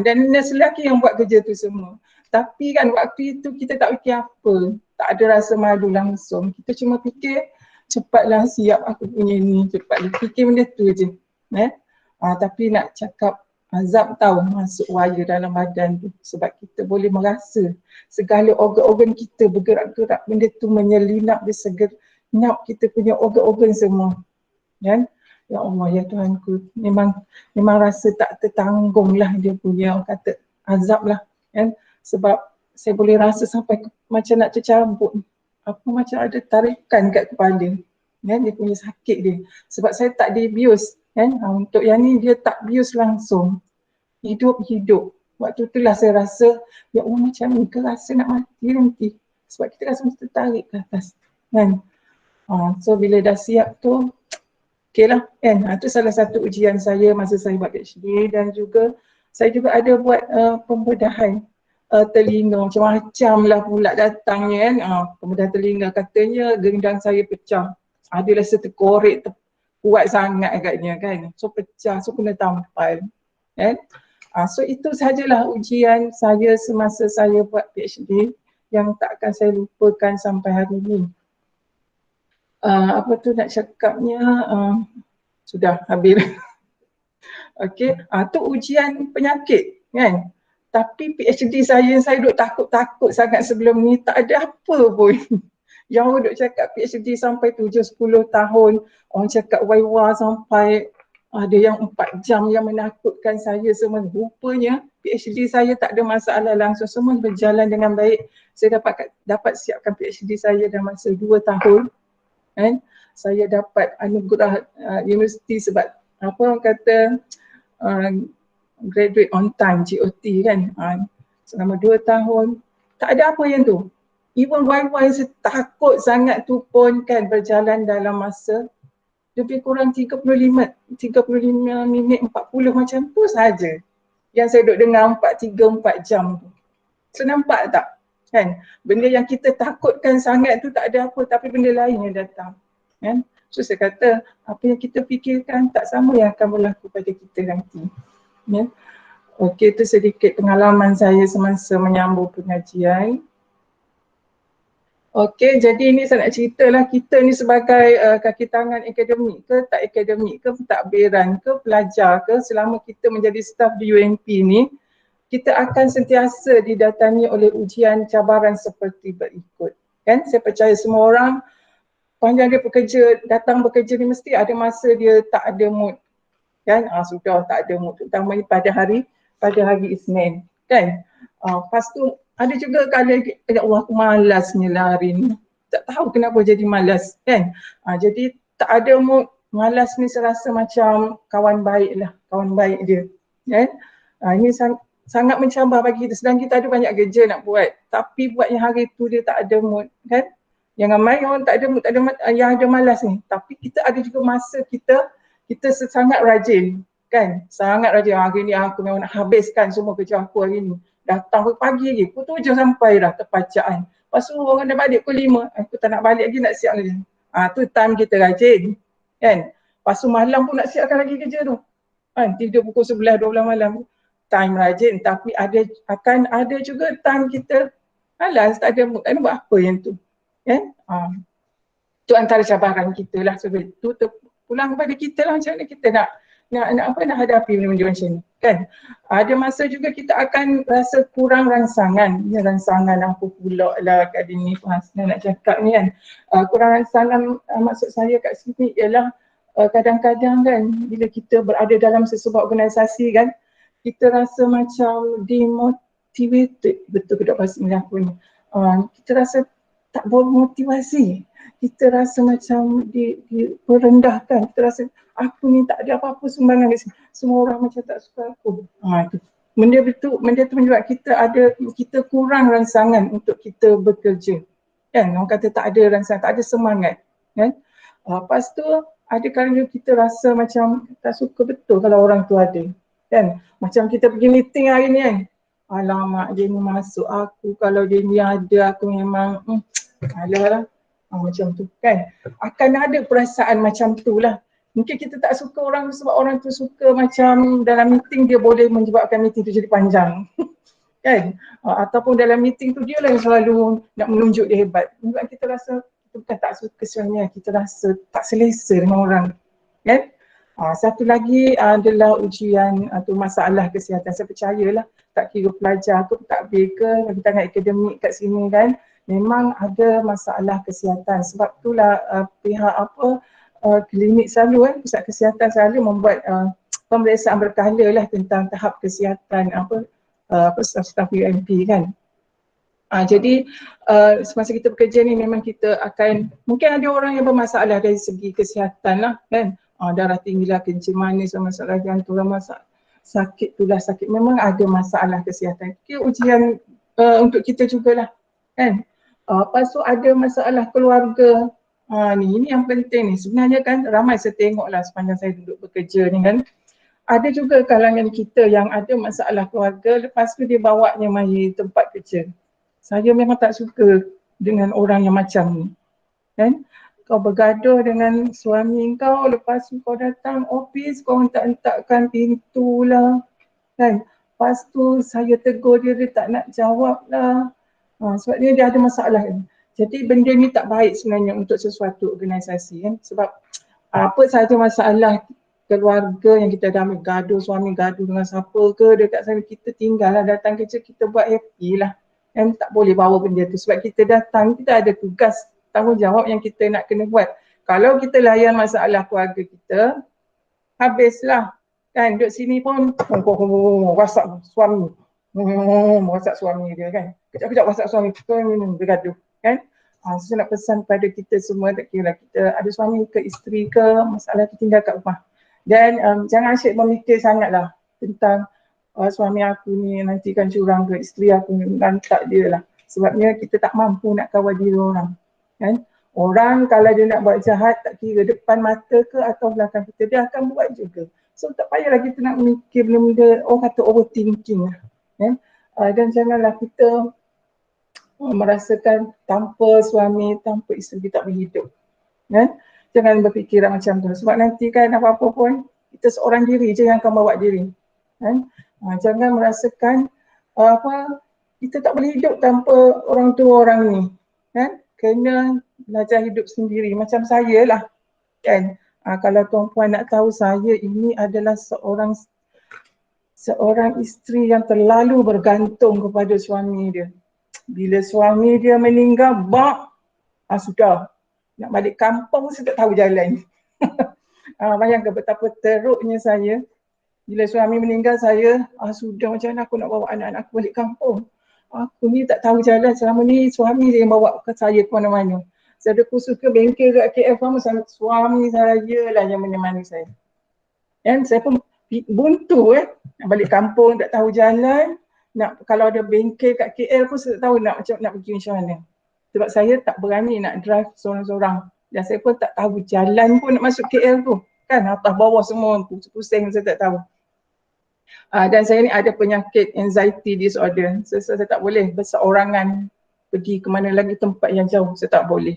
[SPEAKER 1] Dan nurse lelaki yang buat kerja tu semua. Tapi kan waktu itu kita tak fikir apa, tak ada rasa malu langsung, kita cuma fikir cepatlah siap aku punya ni, cepat fikir benda tu je tapi nak cakap azab tahu masuk wire dalam badan tu, sebab kita boleh merasa segala organ-organ kita bergerak-gerak, benda tu menyelinap, dia segenap kita punya organ-organ semua kan. Ya Allah ya Tuhanku, memang rasa tak tertanggung lah dia punya, orang kata azab lah kan. Sebab saya boleh rasa sampai macam nak tercabut, apa macam ada tarikan kat kepala kan, dia punya sakit dia. Sebab saya tak dibius kan, untuk yang ni dia tak bius langsung, hidup. Waktu itulah saya rasa, ya Allah macam ni ke rasa nak mati nanti, sebab kita rasa mesti tertarik ke atas kan. So bila dah siap tu, okey lah kan. Itu salah satu ujian saya masa saya buat PhD, dan juga saya juga ada buat pembedahan telinga, macam-macam lah pula datangnya kan. Pembedahan telinga, katanya gendang saya pecah, ada rasa terkorek, kuat sangat agaknya kan, so pecah, so kena tampal kan. So itu sahajalah ujian saya semasa saya buat PhD yang tak akan saya lupakan sampai hari ini. Apa tu nak cakapnya, sudah habis. Okey, tu ujian penyakit kan. Tapi PhD saya duduk takut-takut sangat sebelum ni, tak ada apa pun. Yang duduk cakap PhD sampai 7-10 tahun, orang cakap waiwa sampai ada yang 4 jam yang menakutkan saya semua. Rupanya PhD saya tak ada masalah langsung, semua berjalan dengan baik. Saya dapat siapkan PhD saya dalam masa 2 tahun kan. Saya dapat anugerah universiti sebab apa orang kata graduate on time, GOT kan. Selama 2 tahun tak ada apa yang tu. Even YY saya takut sangat tu pun kan berjalan dalam masa lebih kurang 35 minit 40 macam tu saja yang saya duduk dengar 3-4 jam tu. So nampak tak kan, benda yang kita takutkan sangat tu tak ada apa, tapi benda lain yang datang kan. So saya kata apa yang kita fikirkan tak sama yang akan berlaku pada kita nanti ya. Okey, itu sedikit pengalaman saya semasa menyambung pengajian. Okey, jadi ini saya nak ceritalah kita ni sebagai kaki tangan akademik ke tak akademik ke pentadbiran ke pelajar ke, selama kita menjadi staf di UMP ni, kita akan sentiasa didatangi oleh ujian cabaran seperti berikut kan. Saya percaya semua orang panjang dia bekerja, datang bekerja ni mesti ada masa dia tak ada mood kan. Sudah tak ada mood, terutamanya pada hari Isnin kan. Lepas tu Ada juga kali, ya Allah aku malasnya lah hari ni. Tak tahu kenapa jadi malas kan. Jadi tak ada mood, malas ni serasa macam kawan baik lah, kawan baik dia. Kan? Ini sangat mencabar bagi kita. Sedang kita ada banyak kerja nak buat. Tapi buat yang hari tu dia tak ada mood kan. Jangan main orang tak ada mood, tak ada yang ada malas ni. Tapi kita ada juga masa kita sangat rajin kan. Sangat rajin. Hari ni aku memang nak habiskan semua kerja aku hari ni. Datang pagi lagi, pukul 7 sampai dah terpacaan. Lepas tu orang dah balik pukul 5, aku tak nak balik lagi nak siap kerja. Tu time kita rajin kan. Lepas tu malam pun nak siapkan lagi kerja tu kan. Tidur pukul 11, 12 malam. Time rajin, tapi akan ada juga time kita malas, tak ada mood, tak ada buat apa yang tu kan. Tu antara cabaran kita lah. So tu pulang kepada kita lah, macam mana kita nak hadapi benda-benda macam ni kan. Ada masa juga kita akan rasa kurang rangsangan. Ya, rangsangan apa pula lah Kak Dini Hasna nak cakap ni kan. Kurang rangsangan maksud saya kat sini ialah kadang-kadang kan bila kita berada dalam sesebuah organisasi kan, kita rasa macam demotivated, betul ke tak bahasa Melayu aku ni. Kita rasa tak bermotivasi. Kita rasa macam direndahkan. Kita rasa aku ni tak ada apa-apa sumbangan di sini. Semua orang macam tak suka aku. Itu. Benda tu menyebabkan kita kurang rangsangan untuk kita bekerja. Kan? Orang kata tak ada rangsangan, tak ada semangat. Kan? Lepas tu ada kalanya kita rasa macam tak suka betul kalau orang tu ada. Kan? Macam kita pergi meeting hari ni kan. Alamak dia ni masuk aku, kalau dia ni ada aku memang alah lah. Macam tu kan. Akan ada perasaan macam tu lah. Mungkin kita tak suka orang sebab orang tu suka macam dalam meeting dia boleh menyebabkan meeting tu jadi panjang. Kan? Ataupun dalam meeting tu dia lah yang selalu nak menunjuk dia hebat. Sebab kita rasa kita bukan tak suka sebenarnya, kita rasa tak selesa dengan orang. Kan? Satu lagi adalah ujian atau masalah kesihatan. Saya percayalah tak kira pelajar ke, takbir ke, kita nak akademik kat sini kan, memang ada masalah kesihatan. Sebab itulah pihak klinik selalu pusat kesihatan selalu membuat pemeriksaan berkala lah tentang tahap kesihatan staf UMP kan. Jadi semasa kita bekerja ni memang kita akan, mungkin ada orang yang bermasalah dari segi kesihatan lah kan. Darah tinggi lah, kencing manis, masalah jantung, masalah sakit tulah sakit, memang ada masalah kesihatan. Itu ujian untuk kita jugalah kan. Lepas tu ada masalah keluarga. Ini yang penting ni. Sebenarnya kan ramai saya tengok lah sepanjang saya duduk bekerja ni kan. Ada juga kalangan kita yang ada masalah keluarga, lepas tu dia bawanya mari tempat kerja. Saya memang tak suka dengan orang yang macam ni. Kan? Kau bergaduh dengan suami kau, lepas tu kau datang office, kau hentak-hentakkan pintu lah. Kan? Lepas tu saya tegur dia tak nak jawab lah. Sebab dia ada masalah kan. Jadi benda ni tak baik sebenarnya untuk sesuatu organisasi kan. Sebab apa sahaja masalah keluarga yang kita dah gaduh, suami gaduh dengan siapa ke dekat sana, kita tinggal lah, datang kerja kita buat happy lah. Kan tak boleh bawa benda tu sebab kita datang, kita ada tugas, tanggungjawab yang kita nak kena buat. Kalau kita layan masalah keluarga kita, habislah. Kan duduk sini pun WhatsApp suami. WhatsApp suami dia kan. Kejap-kejap WhatsApp suami kita bergaduh kan. Saya nak pesan pada kita semua, tak kira kita ada suami ke isteri ke, masalah tu tinggal kat rumah. Dan jangan asyik memikir sangatlah tentang suami aku ni nanti kan curang ke, isteri aku ni lantak dia lah. Sebabnya kita tak mampu nak kawal diri orang. Kan? Orang kalau dia nak buat jahat, tak kira depan mata ke atau belakang kita, dia akan buat juga. So tak payahlah kita nak mikir benda-benda, orang kata overthinking lah. Kan? Dan janganlah kita merasakan tanpa suami, tanpa isteri kita tak boleh hidup. Kan? Jangan berfikiran macam tu. Sebab nanti kan apa-apa pun, kita seorang diri je yang akan bawa diri. Kan? Jangan merasakan kita tak boleh hidup tanpa orang tua orang ni. Kan? Kena belajar hidup sendiri. Macam saya lah. Kan? Kalau tuan-puan nak tahu, saya ini adalah seorang isteri yang terlalu bergantung kepada suami dia. Bila suami dia meninggal, sudah. Nak balik kampung saya tak tahu jalan. Bayangkan betapa teruknya saya. Bila suami meninggal saya, sudah macam mana aku nak bawa anak-anak aku balik kampung. aku ni tak tahu jalan, selama ni suami je yang bawa ke saya ke mana-mana. Saya ada kursus ke bengkel kat KL pun suami saya lah yang menemani saya. Dan saya pun buntu nak balik kampung tak tahu jalan, nak kalau ada bengkel kat KL pun saya tak tahu nak pergi macam mana. Sebab saya tak berani nak drive seorang-seorang dan saya pun tak tahu jalan pun nak masuk KL tu. Kan atas bawah semua pusing saya tak tahu. Dan saya ni ada penyakit anxiety disorder. So, saya tak boleh berseorangan pergi ke mana lagi tempat yang jauh, saya tak boleh.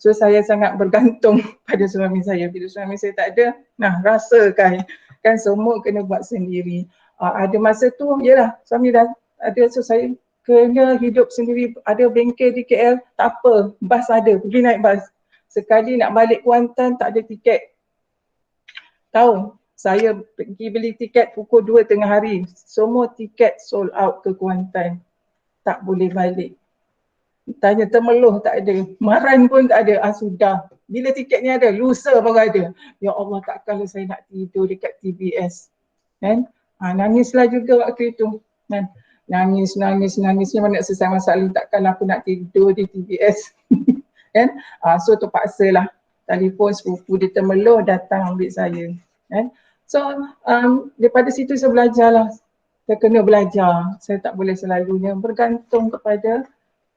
[SPEAKER 1] So saya sangat bergantung pada suami saya. Bila suami saya tak ada, nah rasakan kan semua kena buat sendiri. Ada masa tu yalah suami dah ada, so saya kena hidup sendiri. Ada bengkel di KL, tak apa, bas ada, pergi naik bas. Sekali nak balik Kuantan tak ada tiket. Tahu, saya pergi beli tiket pukul 2 tengah hari. Semua tiket sold out ke Kuantan. Tak boleh balik. Tanya Temeloh tak ada, Maran pun tak ada. Sudah. Bila tiket ni ada, lusa baru ada. Ya Allah, takkanlah saya nak tidur dekat TBS. Kan? Nangislah juga waktu itu. Kan? Nangis. Memang nak selesai masalah, takkan aku nak tidur di TBS. Kan? So terpaksalah telefon sepupu di Temeloh datang ambil saya. Kan? So daripada situ saya belajarlah. Saya kena belajar. Saya tak boleh selalunya bergantung kepada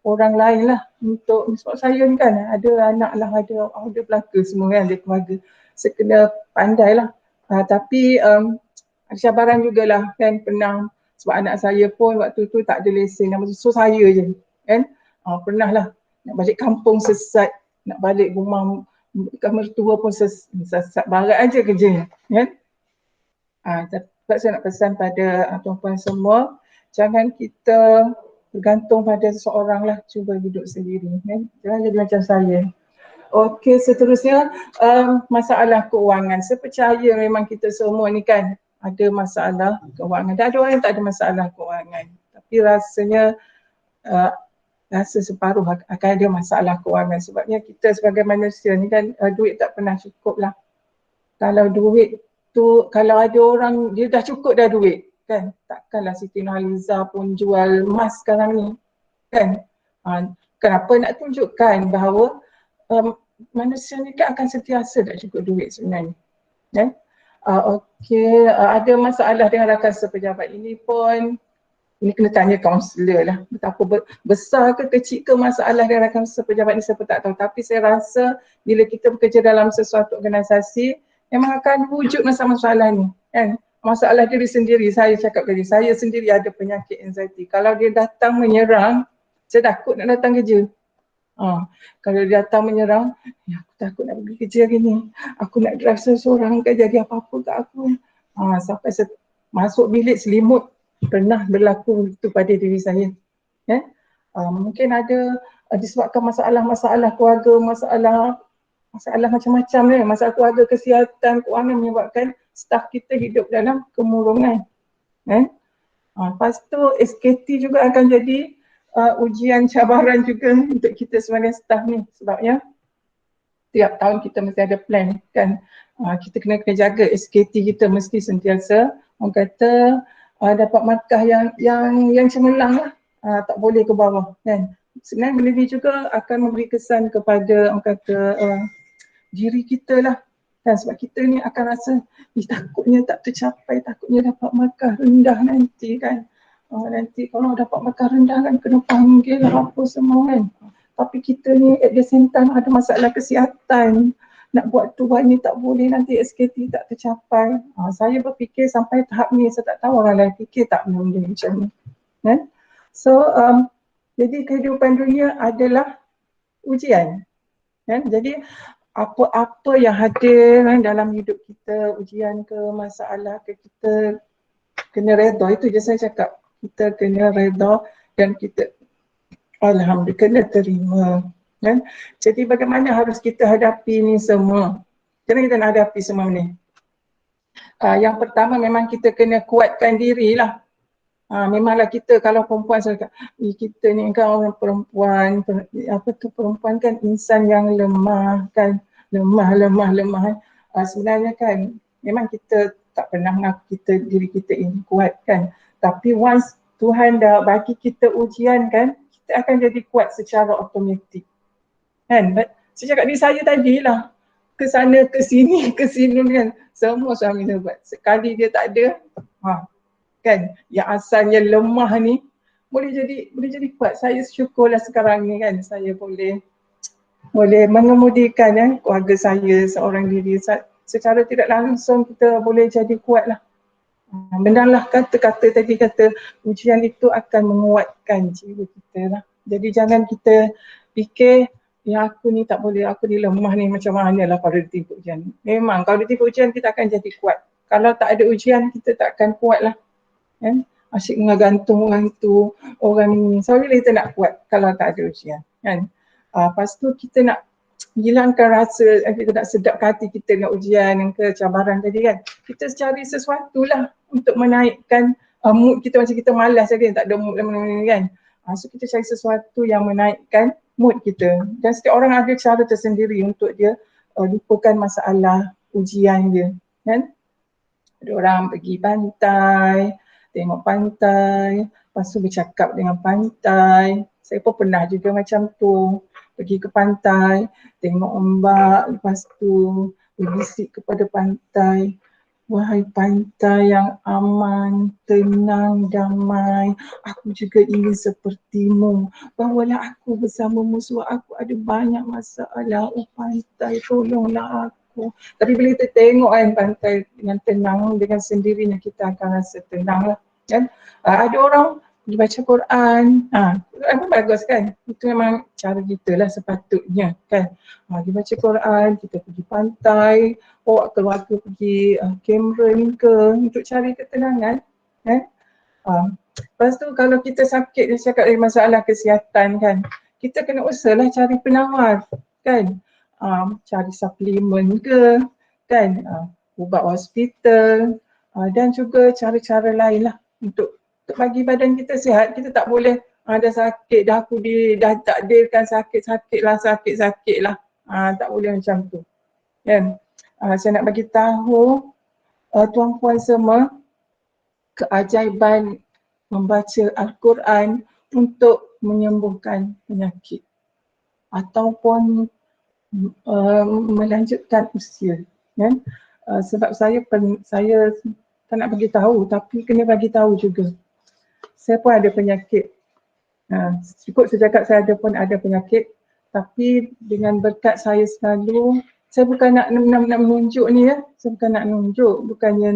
[SPEAKER 1] orang lain lah untuk, sebab saya ni kan ada anak lah, ada belaka semua kan, ada keluarga. Saya kena pandai lah. Tapi ada cabaran jugalah kan, pernah sebab anak saya pun waktu tu tak ada lesen, so saya je kan. Pernah lah nak balik kampung sesat, nak balik rumah mertua pun sesat, barat aja kerja kan. Sebab saya nak pesan pada tuan-tuan semua, jangan kita bergantung pada seseorang lah, cuba hidup sendiri. Jangan jadi macam saya. Okey, seterusnya masalah keuangan. Saya percaya memang kita semua ni kan ada masalah keuangan. Dan ada orang yang tak ada masalah keuangan. Tapi rasanya rasa separuh akan ada masalah keuangan. Sebabnya kita sebagai manusia ni kan duit tak pernah cukup lah. Kalau duit tu, kalau ada orang dia dah cukup dah duit, kan, takkanlah Siti Nurhaliza pun jual emas sekarang ni kan. Kenapa nak tunjukkan bahawa manusia ni kan akan sentiasa tak cukup duit sebenarnya kan. Okey, ada masalah dengan rakan sepejabat ini pun, ini kena tanya kaunselor lah, betapa besar ke kecil ke masalah dengan rakan sepejabat ni saya pun tak tahu. Tapi saya rasa bila kita bekerja dalam sesuatu organisasi memang akan wujud masalah ni kan. Masalah diri sendiri, saya cakap tadi, saya sendiri ada penyakit anxiety. Kalau dia datang menyerang, saya takut nak datang kerja. Kalau dia datang menyerang, ya aku takut nak pergi kerja hari ni. Aku nak drive seorang ke, jadi apa-apa kat aku. Sampai saya masuk bilik selimut, pernah berlaku itu pada diri saya. Mungkin ada disebabkan masalah-masalah keluarga, masalah macam-macam ni, masalah keluarga, kesihatan, keuangan menyebabkan staf kita hidup dalam kemurungan. Lepas tu SKT juga akan jadi ujian cabaran juga untuk kita sebagai staf ni, sebabnya tiap tahun kita mesti ada plan kan. Kita kena jaga SKT kita mesti sentiasa orang kata dapat markah yang cemerlang lah, tak boleh ke bawah kan. Sebenarnya benda ni juga akan memberi kesan kepada orang kata diri kita lah kan, sebab kita ni akan rasa takutnya tak tercapai, takutnya dapat markah rendah nanti kan. Nanti kalau dapat markah rendah kan kena panggil lah apa semua kan. Tapi kita ni at the same time ada masalah kesihatan, nak buat tu buat ni tak boleh, nanti SKT tak tercapai. Saya berfikir sampai tahap ni, saya tak tahu orang lain fikir tak benda macam ni kan. So jadi kehidupan dunia adalah ujian kan. Jadi apa-apa yang hadir dalam hidup kita, ujian ke, masalah ke, kita kena redha. Itu je saya cakap, kita kena redha dan kita alhamdulillah kena terima kan. Jadi bagaimana harus kita hadapi ni semua? Macam mana kita nak hadapi semua ni? Yang pertama memang kita kena kuatkan diri lah. Memanglah kita kalau perempuan, saya kata kita ni kan orang perempuan, perempuan kan insan yang lemah kan, lemah. Sebenarnya kan memang kita tak pernah mengaku diri kita ini kuat kan. Tapi once Tuhan dah bagi kita ujian kan, kita akan jadi kuat secara automatik. Kan? Saya cakap diri saya tadi lah, ke sana, ke sini, ke sini kan. Semua suami dia buat. Sekali dia tak ada, kan, yang asalnya lemah ni, boleh jadi kuat. Saya syukurlah sekarang ni kan, saya boleh mengemudikan keluarga saya seorang diri. Secara tidak langsung kita boleh jadi kuat lah. Benarlah kata-kata tadi kata ujian itu akan menguatkan jiwa kita lah. Jadi jangan kita fikir ya aku ni tak boleh, aku ni lemah ni, macam mana lah kalau ditimpa ujian. Memang kalau ditimpa ujian kita akan jadi kuat. Kalau tak ada ujian kita tak akan kuat lah. Kan? Asyik mengantung orang tu, orang ni. So bila kita nak kuat kalau tak ada ujian. Kan? Lepas tu kita nak hilangkan rasa, kita nak sedapkan hati kita dengan ujian dan kecabaran tadi kan. Kita cari sesuatu lah untuk menaikkan mood kita, macam kita malas tadi tak ada mood kan. So kita cari sesuatu yang menaikkan mood kita. Dan setiap orang ada cara tersendiri untuk dia lupakan masalah ujian dia. Kan? Ada orang pergi pantai, tengok pantai, lepas tu bercakap dengan pantai. Saya pun pernah juga macam tu. Pergi ke pantai, tengok ombak, lepas tu berbisik kepada pantai. Wahai pantai yang aman, tenang, damai, aku juga ingin sepertimu. Bawalah aku bersama musuh aku, ada banyak masalah. Oh pantai, tolonglah aku. Tapi bila kita tengok kan pantai dengan tenang, dengan sendirinya kita akan rasa tenang lah. Kan? Ada orang pergi baca Quran, Quran pun bagus kan, itu memang cara kita lah sepatutnya kan. Dia baca Quran, kita pergi pantai, bawa keluarga pergi Cameron ke untuk cari ketenangan kan. Lepas tu kalau kita sakit, dia cakap dari masalah kesihatan kan, kita kena usahalah cari penawar kan, cari suplemen ke kan, ubat hospital dan juga cara-cara lain lah untuk bagi badan kita sihat. Kita tak boleh dah sakit, dah aku dah takdirkan sakit lah. Tak boleh macam tu kan. Saya nak bagi tahu tuan-puan semua keajaiban membaca Al-Quran untuk menyembuhkan penyakit ataupun melanjutkan usia kan. Sebab saya tak nak bagi tahu tapi kena bagi tahu juga. Saya pun ada penyakit. Cukup saya cakap saya ada penyakit, tapi dengan berkat saya selalu, saya bukan nak menunjuk ni ya, saya bukan nak menunjuk, bukannya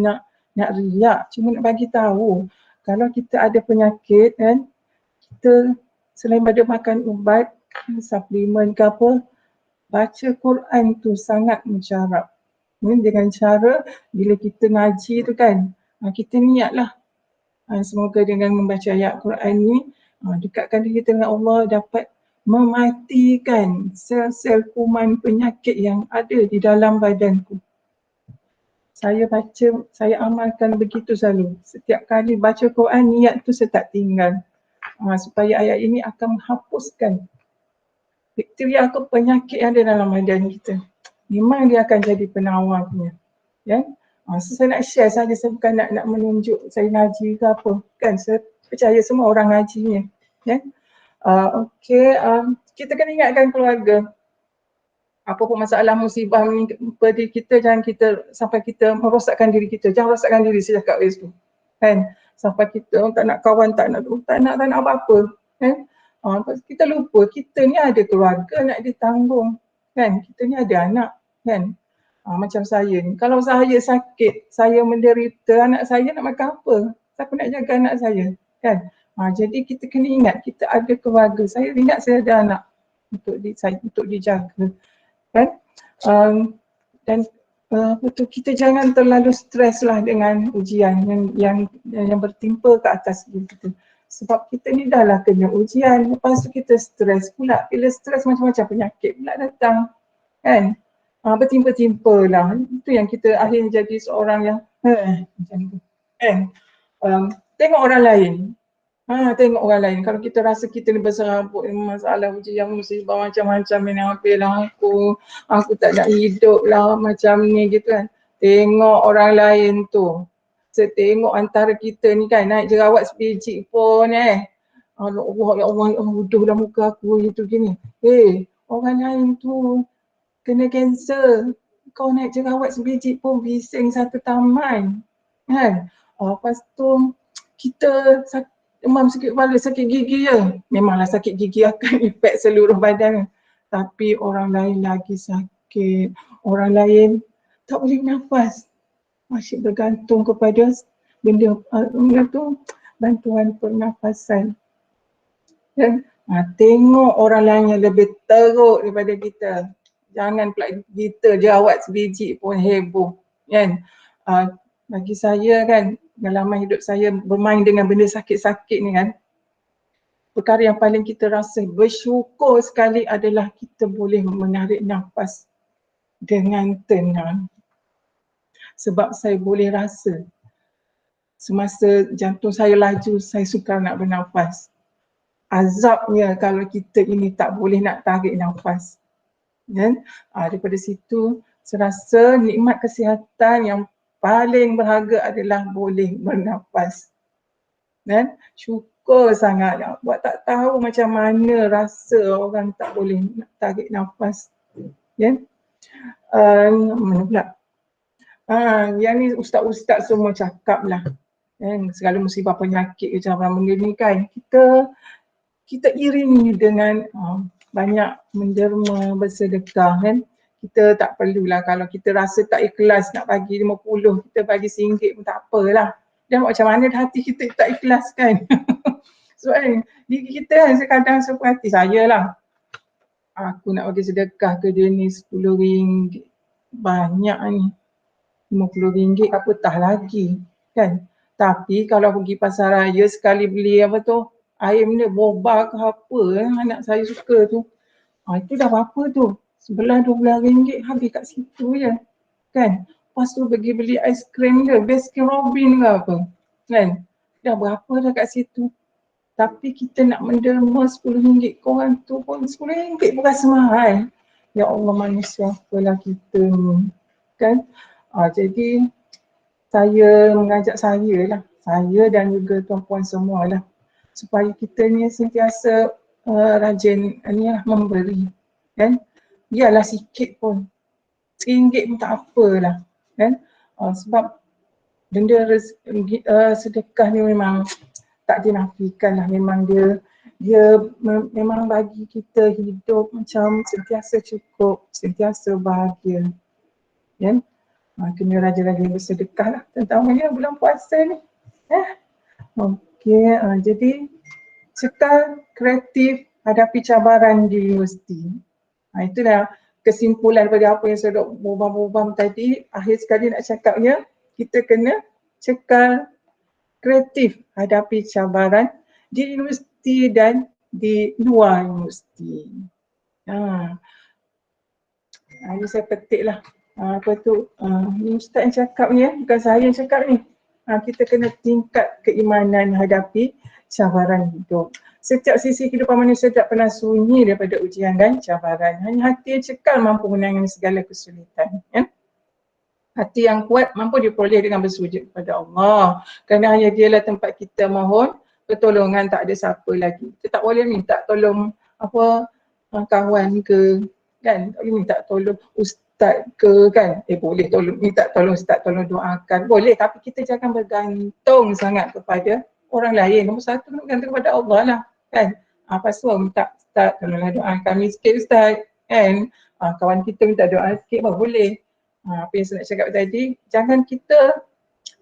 [SPEAKER 1] nak riak, cuma nak bagi tahu kalau kita ada penyakit kan, kita selain pada makan ubat, suplemen ke apa, baca Quran tu sangat mujarab. Dengan cara bila kita ngaji tu kan, kita niatlah semoga dengan membaca ayat Quran ni dekatkan diri kita dengan Allah, dapat mematikan sel-sel kuman penyakit yang ada di dalam badanku. Saya amalkan begitu selalu. Setiap kali baca Quran, niat tu saya tak tinggal. Supaya ayat ini akan menghapuskan bakteria ke penyakit yang ada dalam badan kita. Memang dia akan jadi penawar punya. Ya? So saya nak share saja, saya bukan nak menunjuk saya ngaji ke apa kan, saya percaya semua orang ngajinya ya. Okey, kita kena ingatkan keluarga, apa pun masalah musibah menimpa diri kita, jangan kita sampai kita merosakkan diri kita. Jangan rosakkan diri, saya cakap itu kan, sampai kita tak nak kawan, tak nak apa-apa kan. Kita lupa kita ni ada keluarga nak ditanggung kan, kita ni ada anak kan. Macam saya ni, kalau saya sakit, saya menderita, anak saya nak makan apa? Siapa nak jaga anak saya? Kan? Jadi kita kena ingat, kita ada keluarga. Saya ingat saya ada anak untuk dijaga. Kan? Dan betul, kita jangan terlalu stres lah dengan ujian yang bertimpa ke atas diri kita. Sebab kita ni dah lah kena ujian, lepas tu kita stres pula. Bila stres macam-macam penyakit pula datang. Kan? Bertimpa-timpa lah. Itu yang kita akhirnya jadi seorang yang macam tu. Kan? Tengok orang lain. Tengok orang lain. Kalau kita rasa kita ni berserabut masalah ujian, musibah macam-macam ni, hampirlah aku tak nak hidup lah macam ni gitu kan. Tengok orang lain tu. kita tengok antara kita ni kan naik jerawat sebiji pun Allah, ya Allah, udahlah muka aku gitu gini. Orang lain tu kena kanser, kau naik jerawat sebiji pun bising satu taman kan. Lepas tu kita demam sakit kepala, sakit gigi je. Memanglah sakit gigi akan efek seluruh badan. Tapi orang lain lagi sakit. Orang lain tak boleh nafas. Masih bergantung kepada benda tu, bantuan pernafasan. Dan tengok orang lain yang lebih teruk daripada kita. Jangan pula kita jerawat sebiji pun heboh kan. Bagi saya kan, pengalaman hidup saya bermain dengan benda sakit-sakit ni kan, perkara yang paling kita rasa bersyukur sekali adalah kita boleh menarik nafas dengan tenang. Sebab saya boleh rasa semasa jantung saya laju, saya sukar nak bernafas. Azabnya kalau kita ini tak boleh nak tarik nafas. Dan daripada situ saya rasa nikmat kesihatan yang paling berharga adalah boleh bernafas. Dan syukur sangat, buat tak tahu macam mana rasa orang tak boleh nak tarik nafas. Mana pula? Yang ni ustaz-ustaz semua cakap lah. Segala musibah penyakit macam benda ni kan, kita iringi dengan banyak menderma, bersedekah kan. Kita tak perlulah kalau kita rasa tak ikhlas nak bagi 50, kita bagi RM1 pun tak apalah. Dan macam mana hati kita tak ikhlas kan. Sebab diri kita kan kadang suka hati saya lah. Aku nak bagi sedekah ke dia ni RM10. Banyak ni. RM50 apatah lagi kan. Tapi kalau pergi pasar raya sekali beli air benda boba ke apa anak saya suka tu. Itu dah berapa tu? RM11-12 habis kat situ je. Kan? Lepas tu pergi beli aiskrim dia, Baskin Robin ke apa. Kan? Dah berapa dah kat situ. Tapi kita nak menderma RM10, korang tu pun RM10 pun rasa mahal. Ya Allah, manusia apalah kita ni. Kan? Jadi saya mengajak saya dan juga tuan-puan semua lah, supaya kita ni sentiasa rajin memberi kan. Biarlah sikit pun, RM1 pun tak apalah kan. Sebab benda sedekah ni memang tak dinafikan lah, memang dia memang bagi kita hidup macam sentiasa cukup, sentiasa bahagia kan. Kena rajin-rajin bersedekah lah, terutamanya bulan puasa ni. Okey, jadi cekal kreatif hadapi cabaran di universiti. Itulah kesimpulan daripada apa yang saya dok berbual tadi. Akhir sekali nak cakapnya, kita kena cekal kreatif hadapi cabaran di universiti dan di luar universiti. Ini saya petik lah. Ni ustaz yang cakap ni bukan saya yang cakap ni. Kita kena tingkat keimanan hadapi cabaran hidup. Setiap sisi kehidupan manusia tak pernah sunyi daripada ujian dan cabaran. Hanya hati yang cekal mampu menangani segala kesulitan. Hati yang kuat mampu diperoleh dengan bersujud kepada Allah. Kerana hanya dialah tempat kita mohon pertolongan, tak ada siapa lagi. Kita tak boleh minta tolong kawan ke kan, tak boleh minta tolong ustaz ke kan. Boleh minta tolong ustaz, tolong doakan. Boleh, tapi kita jangan bergantung sangat kepada orang lain. Nombor satu bergantung kepada Allah lah kan. Lepas tu minta ustaz tolonglah doakan kami sikit ustaz kan. Kawan kita minta doa sikit pun boleh. Apa yang saya nak cakap tadi, jangan kita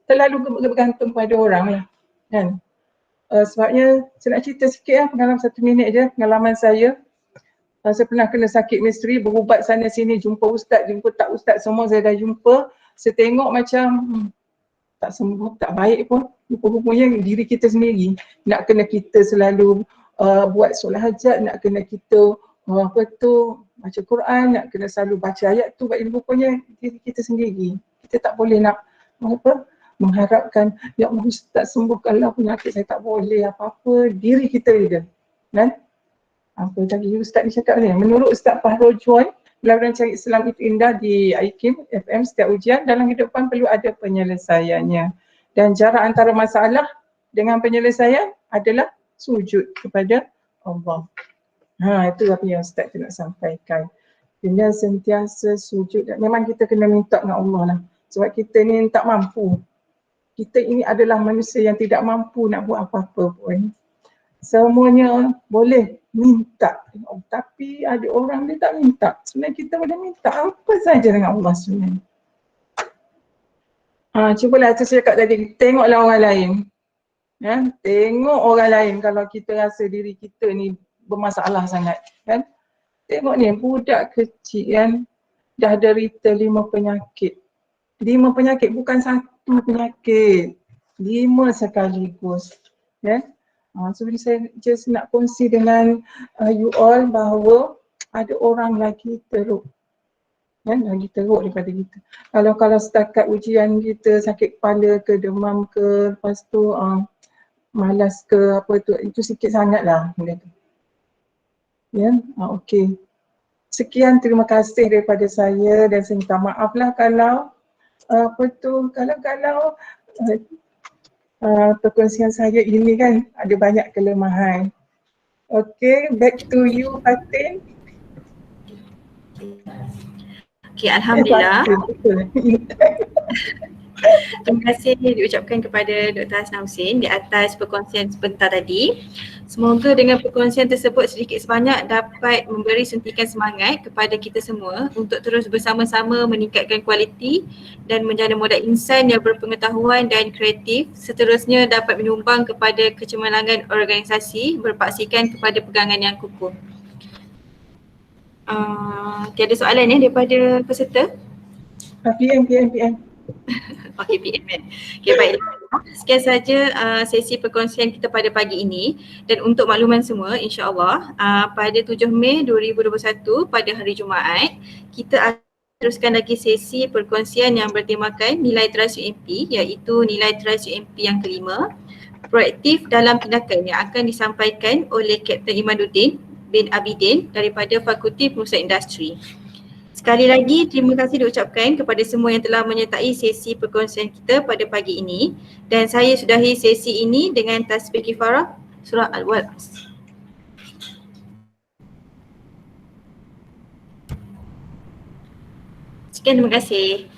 [SPEAKER 1] terlalu bergantung pada orang lah kan. Sebabnya saya nak cerita sikit pengalaman 1 minit je, pengalaman saya. Saya pernah kena sakit misteri, berubat sana sini, jumpa ustaz, jumpa tak ustaz, semua saya dah jumpa. Saya tengok macam tak sembuh, tak baik pun. Rupa-rupanya diri kita sendiri nak kena kita selalu buat solat hajat, nak kena kita baca Quran, nak kena selalu baca ayat tu. Rupanya diri kita sendiri. Kita tak boleh nak mengharapkan, ya Allah ustaz sembuhkanlah penyakit saya, tak boleh apa-apa. Diri kita je kan. Apa tadi ustaz ni cakap ni, menurut Ustaz Fahrul Joy, pelaburan cari Islam itu indah di IKIM FM, setiap ujian dalam kehidupan perlu ada penyelesaiannya. Dan jarak antara masalah dengan penyelesaian adalah sujud kepada Allah. Itu apa yang Ustaz tu nak sampaikan. Kena sentiasa sujud. Memang kita kena minta dengan Allah lah. Sebab kita ni tak mampu. Kita ini adalah manusia yang tidak mampu nak buat apa-apa pun. Semuanya boleh minta. Tapi ada orang dia tak minta. Sebenarnya kita boleh minta apa saja dengan Allah sebenarnya. Cubalah saya cakap tadi, tengoklah orang lain. Tengok orang lain kalau kita rasa diri kita ni bermasalah sangat. Kan? Tengok ni, budak kecil kan, dah derita 5 penyakit. 5 penyakit, bukan 1 penyakit. 5 sekaligus. So saya just nak kongsi dengan you all bahawa ada orang lagi teruk. Lagi teruk daripada kita. Kalau setakat ujian kita sakit kepala ke, demam ke, lepas tu malas ke apa tu, itu sikit sangatlah benda tu. Okey. Sekian, terima kasih daripada saya dan saya minta maaf lah kalau perkongsian saya ini kan ada banyak kelemahan. Okey, back to you Fatin.
[SPEAKER 2] Okey, Alhamdulillah. Terima kasih diucapkan kepada Dr. Hasna Hussein di atas perkongsian sebentar tadi. Semoga dengan perkongsian tersebut sedikit sebanyak dapat memberi suntikan semangat kepada kita semua untuk terus bersama-sama meningkatkan kualiti dan menjana modal insan yang berpengetahuan dan kreatif, seterusnya dapat menyumbang kepada kecemerlangan organisasi berpaksikan kepada pegangan yang kukuh. Tiada soalan daripada peserta?
[SPEAKER 1] PM.
[SPEAKER 2] Okey, PM kan. Okey, baiklah. Sekian saja sesi perkongsian kita pada pagi ini, dan untuk makluman semua, insya-Allah pada 7 Mei 2021 pada hari Jumaat kita akan teruskan lagi sesi perkongsian yang bertemakan nilai Trust UMP, iaitu nilai Trust UMP yang kelima, proaktif dalam tindakan, yang akan disampaikan oleh Kapten Imaduddin bin Abidin daripada Fakulti Pengurusan Industri. Sekali lagi terima kasih diucapkan kepada semua yang telah menyertai sesi perkongsian kita pada pagi ini, dan saya sudahi sesi ini dengan tasbih kifarah surah Al-Walq. Sekian, terima kasih.